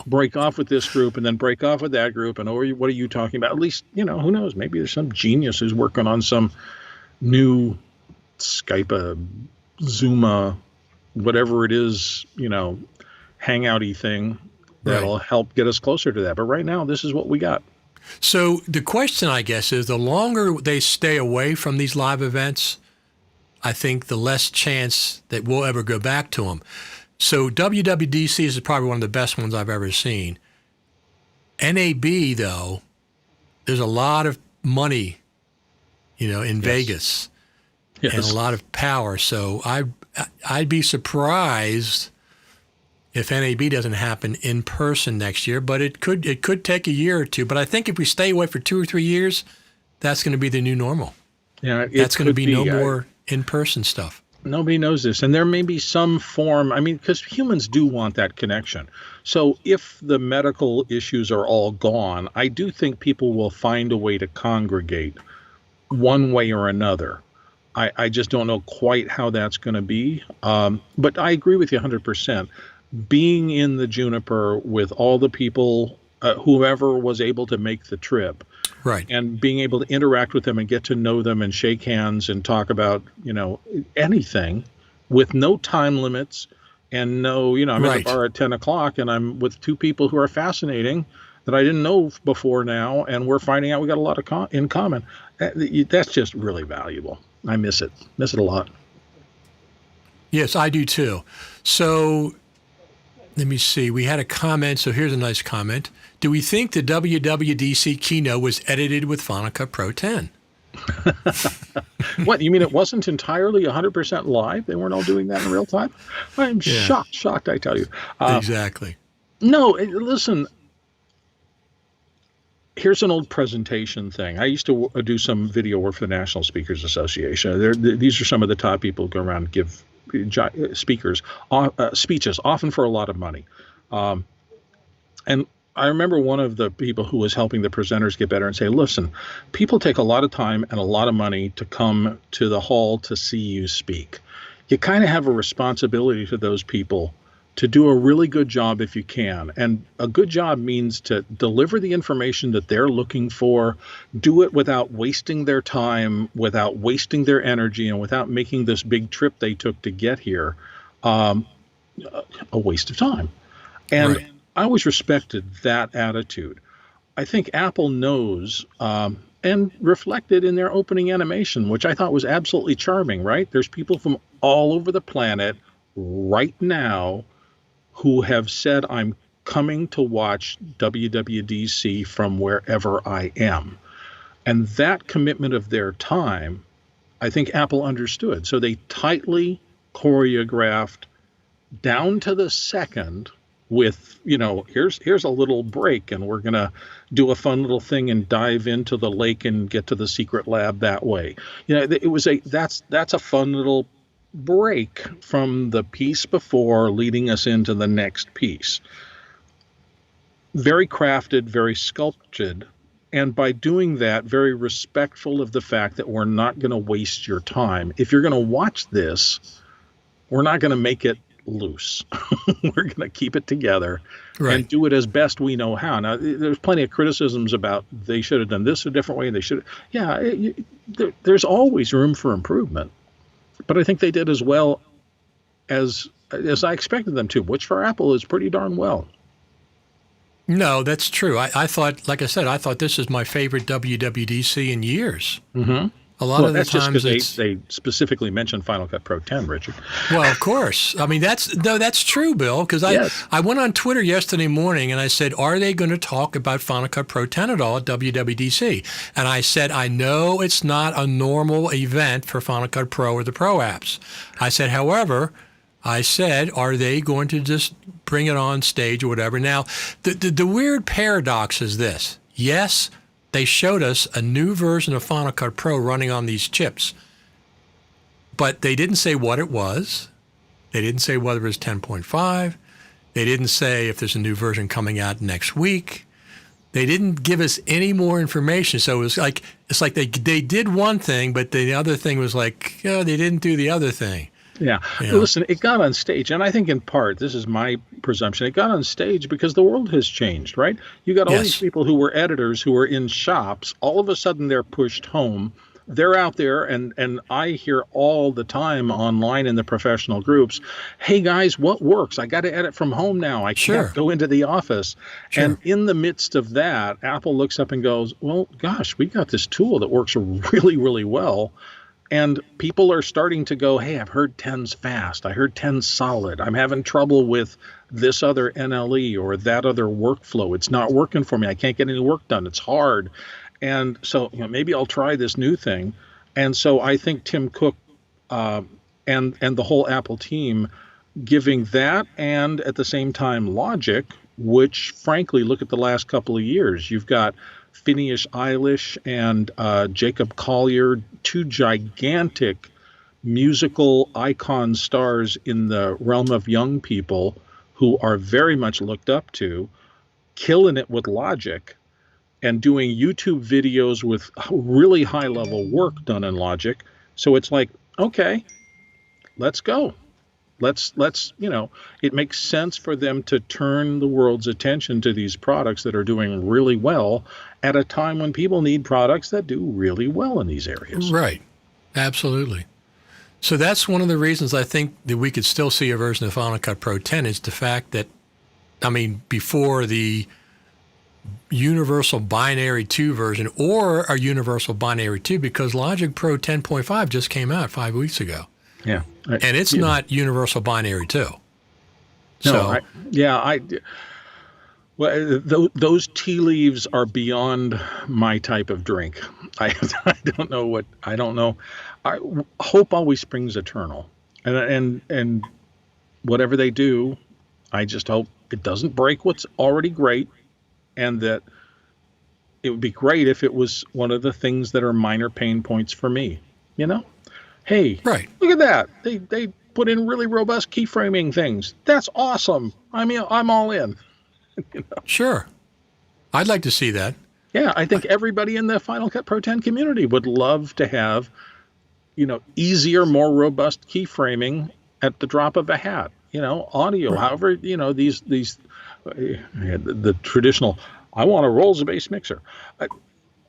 break off with this group and then break off with that group. And what are you talking about? At least, you know, who knows? Maybe there's some genius who's working on some new Skype, Zoom, whatever it is, you know, hangout-y thing that'll help get us closer to that. But right now, this is what we got. So the question, I guess, is the longer they stay away from these live events, I think the less chance that we'll ever go back to them. So WWDC is probably one of the best ones I've ever seen. NAB, though, there's a lot of money, you know, in Vegas and a lot of power. So I'd be surprised if NAB doesn't happen in person next year, but it could take a year or two. But I think if we stay away for 2 or 3 years, that's going to be the new normal. Yeah, that's going to be no more in-person stuff. Nobody knows this. And there may be some form, I mean, because humans do want that connection. So if the medical issues are all gone, I do think people will find a way to congregate one way or another. I just don't know quite how that's going to be. But I agree with you 100%. Being in the Juniper with all the people, whoever was able to make the trip, right, and being able to interact with them and get to know them and shake hands and talk about, you know, anything with no time limits and no, you know, I'm at the bar at 10 o'clock and I'm with 2 people who are fascinating that I didn't know before now, and we're finding out we got a lot of in common. That's just really valuable. I miss it a lot. Yes, I do too. So let me see. We had a comment. So here's a nice comment. Do we think the WWDC keynote was edited with Final Cut Pro 10? What, you mean it wasn't entirely 100% live? They weren't all doing that in real time? I'm shocked, I tell you. Exactly. No, listen, here's an old presentation thing. I used to do some video work for the National Speakers Association. These are some of the top people who go around and give speakers speeches, often for a lot of money. And I remember one of the people who was helping the presenters get better and say, listen, people take a lot of time and a lot of money to come to the hall to see you speak. You kind of have a responsibility to those people to do a really good job if you can. And a good job means to deliver the information that they're looking for, do it without wasting their time, without wasting their energy, and without making this big trip they took to get here a waste of time. And I always respected that attitude. I think Apple knows and reflected in their opening animation, which I thought was absolutely charming, right? There's people from all over the planet right now who have said, I'm coming to watch WWDC from wherever I am. And that commitment of their time, I think Apple understood. So they tightly choreographed down to the second with, you know, here's a little break and we're going to do a fun little thing and dive into the lake and get to the secret lab that way. You know, it was that's a fun little break from the piece before leading us into the next piece. Very crafted, very sculpted, and by doing that, very respectful of the fact that we're not going to waste your time. If you're going to watch this, we're not going to make it loose. We're going to keep it together Right. and do it as best we know how. Now, there's plenty of criticisms about they should have done this a different way. They should, there's always room for improvement. But I think they did as well as I expected them to, which for Apple is pretty darn well. No, that's true. I thought, like I said, I thought this is my favorite WWDC in years. Mm-hmm. A lot of the that's just times because they specifically mentioned Final Cut Pro 10, Richard. Well, of course. I mean, that's true, Bill, because I went on Twitter yesterday morning and I said, are they going to talk about Final Cut Pro 10 at all at WWDC? And I said, I know it's not a normal event for Final Cut Pro or the Pro apps. I said, however, are they going to just bring it on stage or whatever? Now, the weird paradox is this. Yes, they showed us a new version of Final Cut Pro running on these chips, but they didn't say what it was. They didn't say whether it was 10.5. They didn't say if there's a new version coming out next week. They didn't give us any more information. So it's like they did one thing, but the other thing was like, they didn't do the other thing. Yeah. Listen, it got on stage, and I think in part, this is my presumption, it got on stage because the world has changed, right? You got all these people who were editors who were in shops. All of a sudden, they're pushed home. They're out there, and I hear all the time online in the professional groups, hey, guys, what works? I got to edit from home now. I can't go into the office. Sure. And in the midst of that, Apple looks up and goes, well, gosh, we got this tool that works really, really well. And people are starting to go, hey, I've heard 10's fast. I heard 10's solid. I'm having trouble with this other NLE or that other workflow. It's not working for me. I can't get any work done. It's hard. And so maybe I'll try this new thing. And so I think Tim Cook and the whole Apple team giving that and at the same time Logic, which frankly, look at the last couple of years. You've got Phineas Eilish and Jacob Collier, two gigantic musical icon stars in the realm of young people who are very much looked up to, killing it with Logic and doing YouTube videos with really high-level work done in Logic. So it's like, okay, let's go. Let's it makes sense for them to turn the world's attention to these products that are doing really well at a time when people need products that do really well in these areas. Right. Absolutely. So that's one of the reasons I think that we could still see a version of Final Cut Pro 10 is the fact that, before the Universal Binary 2 version or a Universal Binary 2, because Logic Pro 10.5 just came out 5 weeks ago. Yeah. And it's not Universal Binary 2. No, those tea leaves are beyond my type of drink. I don't know. Hope always springs eternal. And whatever they do, I just hope it doesn't break what's already great, and that it would be great if it was one of the things that are minor pain points for me, Hey, look at that. They put in really robust keyframing things. That's awesome. I'm all in. Sure. I'd like to see that. Yeah, I think everybody in the Final Cut Pro 10 community would love to have, easier, more robust keyframing at the drop of a hat. Audio, however, these the traditional, I want a Rolls-based mixer.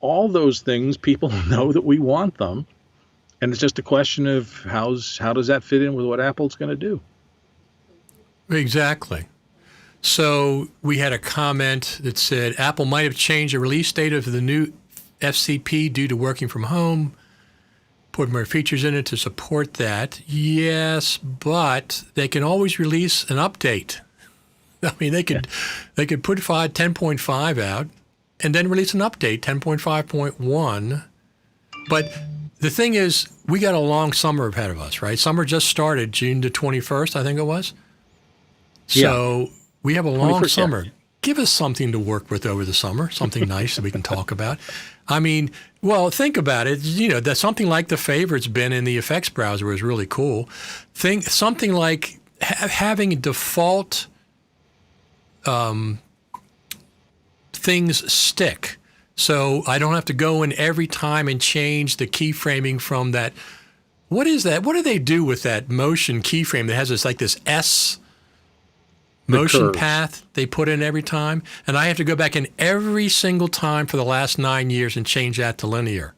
All those things, people know that we want them. And it's just a question of how does that fit in with what Apple's going to do? Exactly. So we had a comment that said Apple might have changed the release date of the new FCP due to working from home, put more features in it to support that. Yes, but they can always release an update. They could put 10.5 out and then release an update, 10.5.1. But the thing is, we got a long summer ahead of us, right? Summer just started June the 21st, I think it was. So we have a long summer. Give us something to work with over the summer, something nice that we can talk about. Think about it. That something like the Favorites bin in the effects browser is really cool. Something like having default things stick. So I don't have to go in every time and change the keyframing from that. What is that? What do they do with that motion keyframe that has this S motion curves. path they put in every time? And I have to go back in every single time for the last 9 years and change that to linear.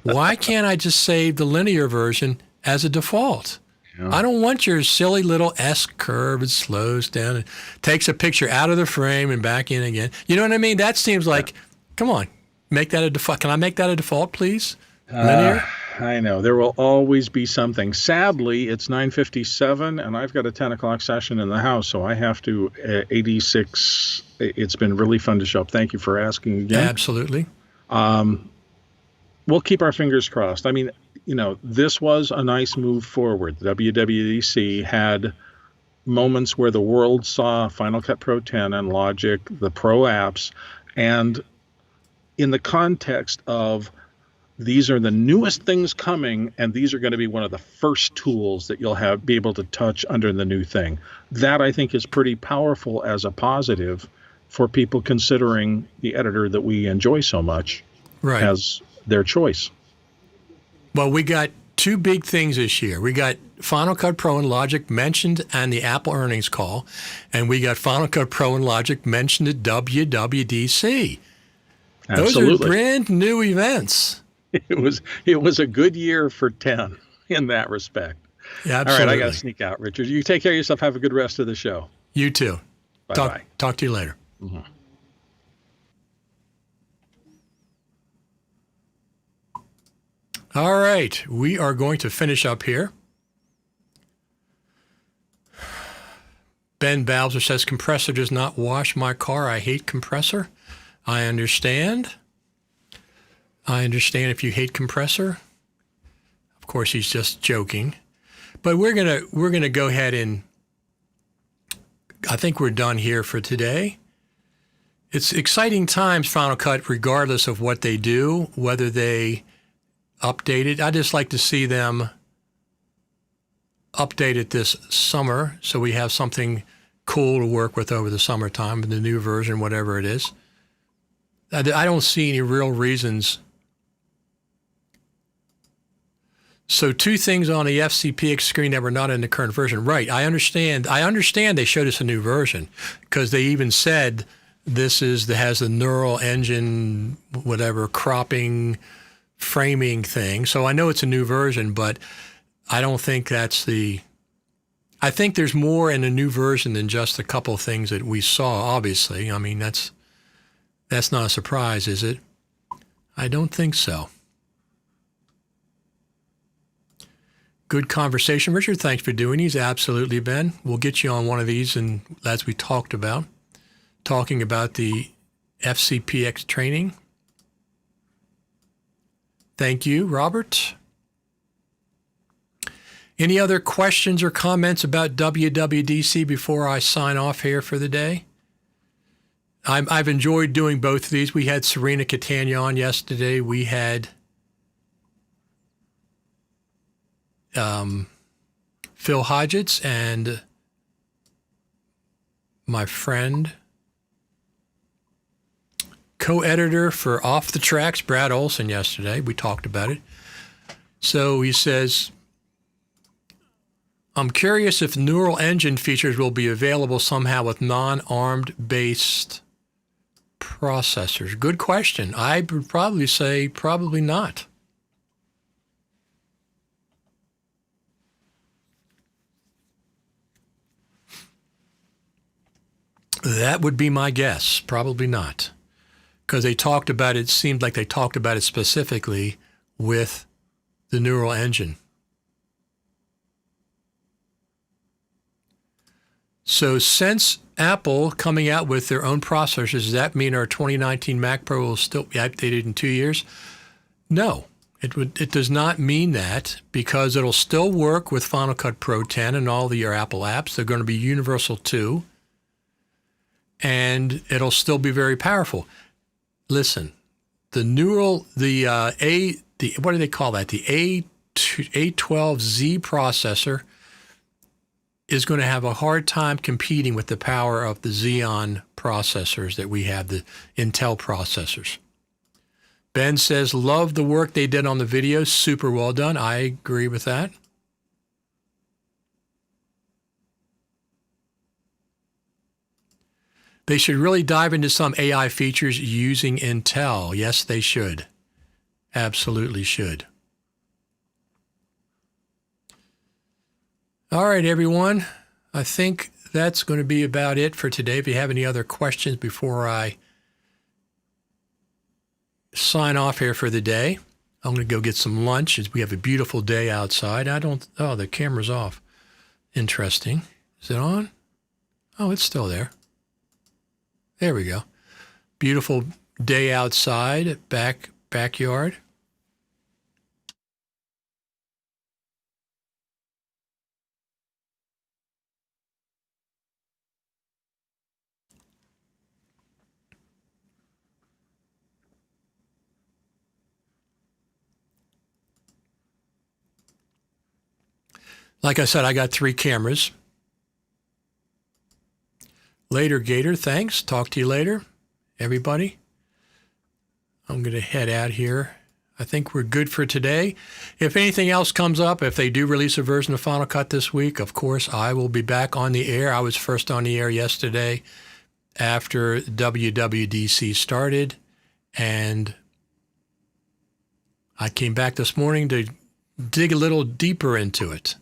Why can't I just save the linear version as a default? Yeah. I don't want your silly little S curve. It slows down and takes a picture out of the frame and back in again. You know what I mean? That seems like, come on, make that a default. Can I make that a default, please? Linear? I know. There will always be something. Sadly, it's 9:57, and I've got a 10 o'clock session in the house, so I have to 86. It's been really fun to show up. Thank you for asking again. Absolutely. We'll keep our fingers crossed. I mean, this was a nice move forward. The WWDC had moments where the world saw Final Cut Pro 10 and Logic, the Pro apps, and in the context of these are the newest things coming, and these are going to be one of the first tools that you'll be able to touch under the new thing. That, I think, is pretty powerful as a positive for people considering the editor that we enjoy so much as their choice. Well, we got two big things this year. We got Final Cut Pro and Logic mentioned on the Apple earnings call, and we got Final Cut Pro and Logic mentioned at WWDC. Absolutely. Those are brand new events. It was a good year for 10 in that respect. Yeah, absolutely. All right, I got to sneak out, Richard. You take care of yourself. Have a good rest of the show. You too. Bye-bye. Talk to you later. Mm-hmm. All right, we are going to finish up here. Ben Balzer says, compressor does not wash my car. I hate compressor. I understand. If you hate compressor. Of course, he's just joking. But we're gonna go ahead and I think we're done here for today. It's exciting times, Final Cut, regardless of what they do, whether they update it. I just like to see them update it this summer so we have something cool to work with over the summertime, the new version, whatever it is. I don't see any real reasons. So two things on the FCPX screen that were not in the current version. Right, I understand they showed us a new version because they even said this has the neural engine, whatever, cropping, framing thing. So I know it's a new version, but I don't think that's I think there's more in a new version than just a couple of things that we saw, obviously. I mean, that's not a surprise, is it? I don't think so. Good conversation, Richard. Thanks for doing these. Absolutely, Ben. We'll get you on one of these, and as we talked about, talking about the FCPX training. Thank you, Robert. Any other questions or comments about WWDC before I sign off here for the day? I've enjoyed doing both of these. We had Serena Catania on yesterday. We had Phil Hodgetts and my friend, co-editor for Off the Tracks, Brad Olson, yesterday. We talked about it. So he says, I'm curious if neural engine features will be available somehow with non-ARM based processors. Good question. I would probably say probably not. That would be my guess. Probably not. Because they talked about it, seemed like they talked about it specifically with the neural engine. So since Apple coming out with their own processors, does that mean our 2019 Mac Pro will still be updated in 2 years? No, it does not mean that, because it'll still work with Final Cut Pro 10 and all your Apple apps. They're going to be universal too. And it'll still be very powerful. Listen, what do they call that? The A12Z processor is going to have a hard time competing with the power of the Xeon processors that we have, the Intel processors. Ben says, love the work they did on the video. Super well done. I agree with that. They should really dive into some AI features using Intel. Yes, they should. Absolutely should. All right, everyone. I think that's going to be about it for today. If you have any other questions before I sign off here for the day, I'm going to go get some lunch as we have a beautiful day outside. Oh, the camera's off. Interesting. Is it on? Oh, it's still there. There we go. Beautiful day outside, backyard. Like I said, I got 3 cameras. Later, Gator. Thanks. Talk to you later, everybody. I'm going to head out here. I think we're good for today. If anything else comes up, if they do release a version of Final Cut this week, of course, I will be back on the air. I was first on the air yesterday after WWDC started, and I came back this morning to dig a little deeper into it.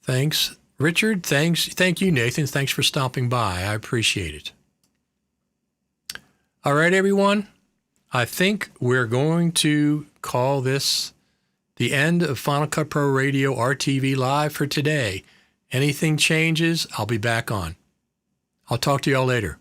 Thanks, Richard. Thank you, Nathan. Thanks for stopping by. I appreciate it. All right, everyone. I think we're going to call this the end of Final Cut Pro Radio RTV Live for today. Anything changes, I'll be back on. I'll talk to y'all later.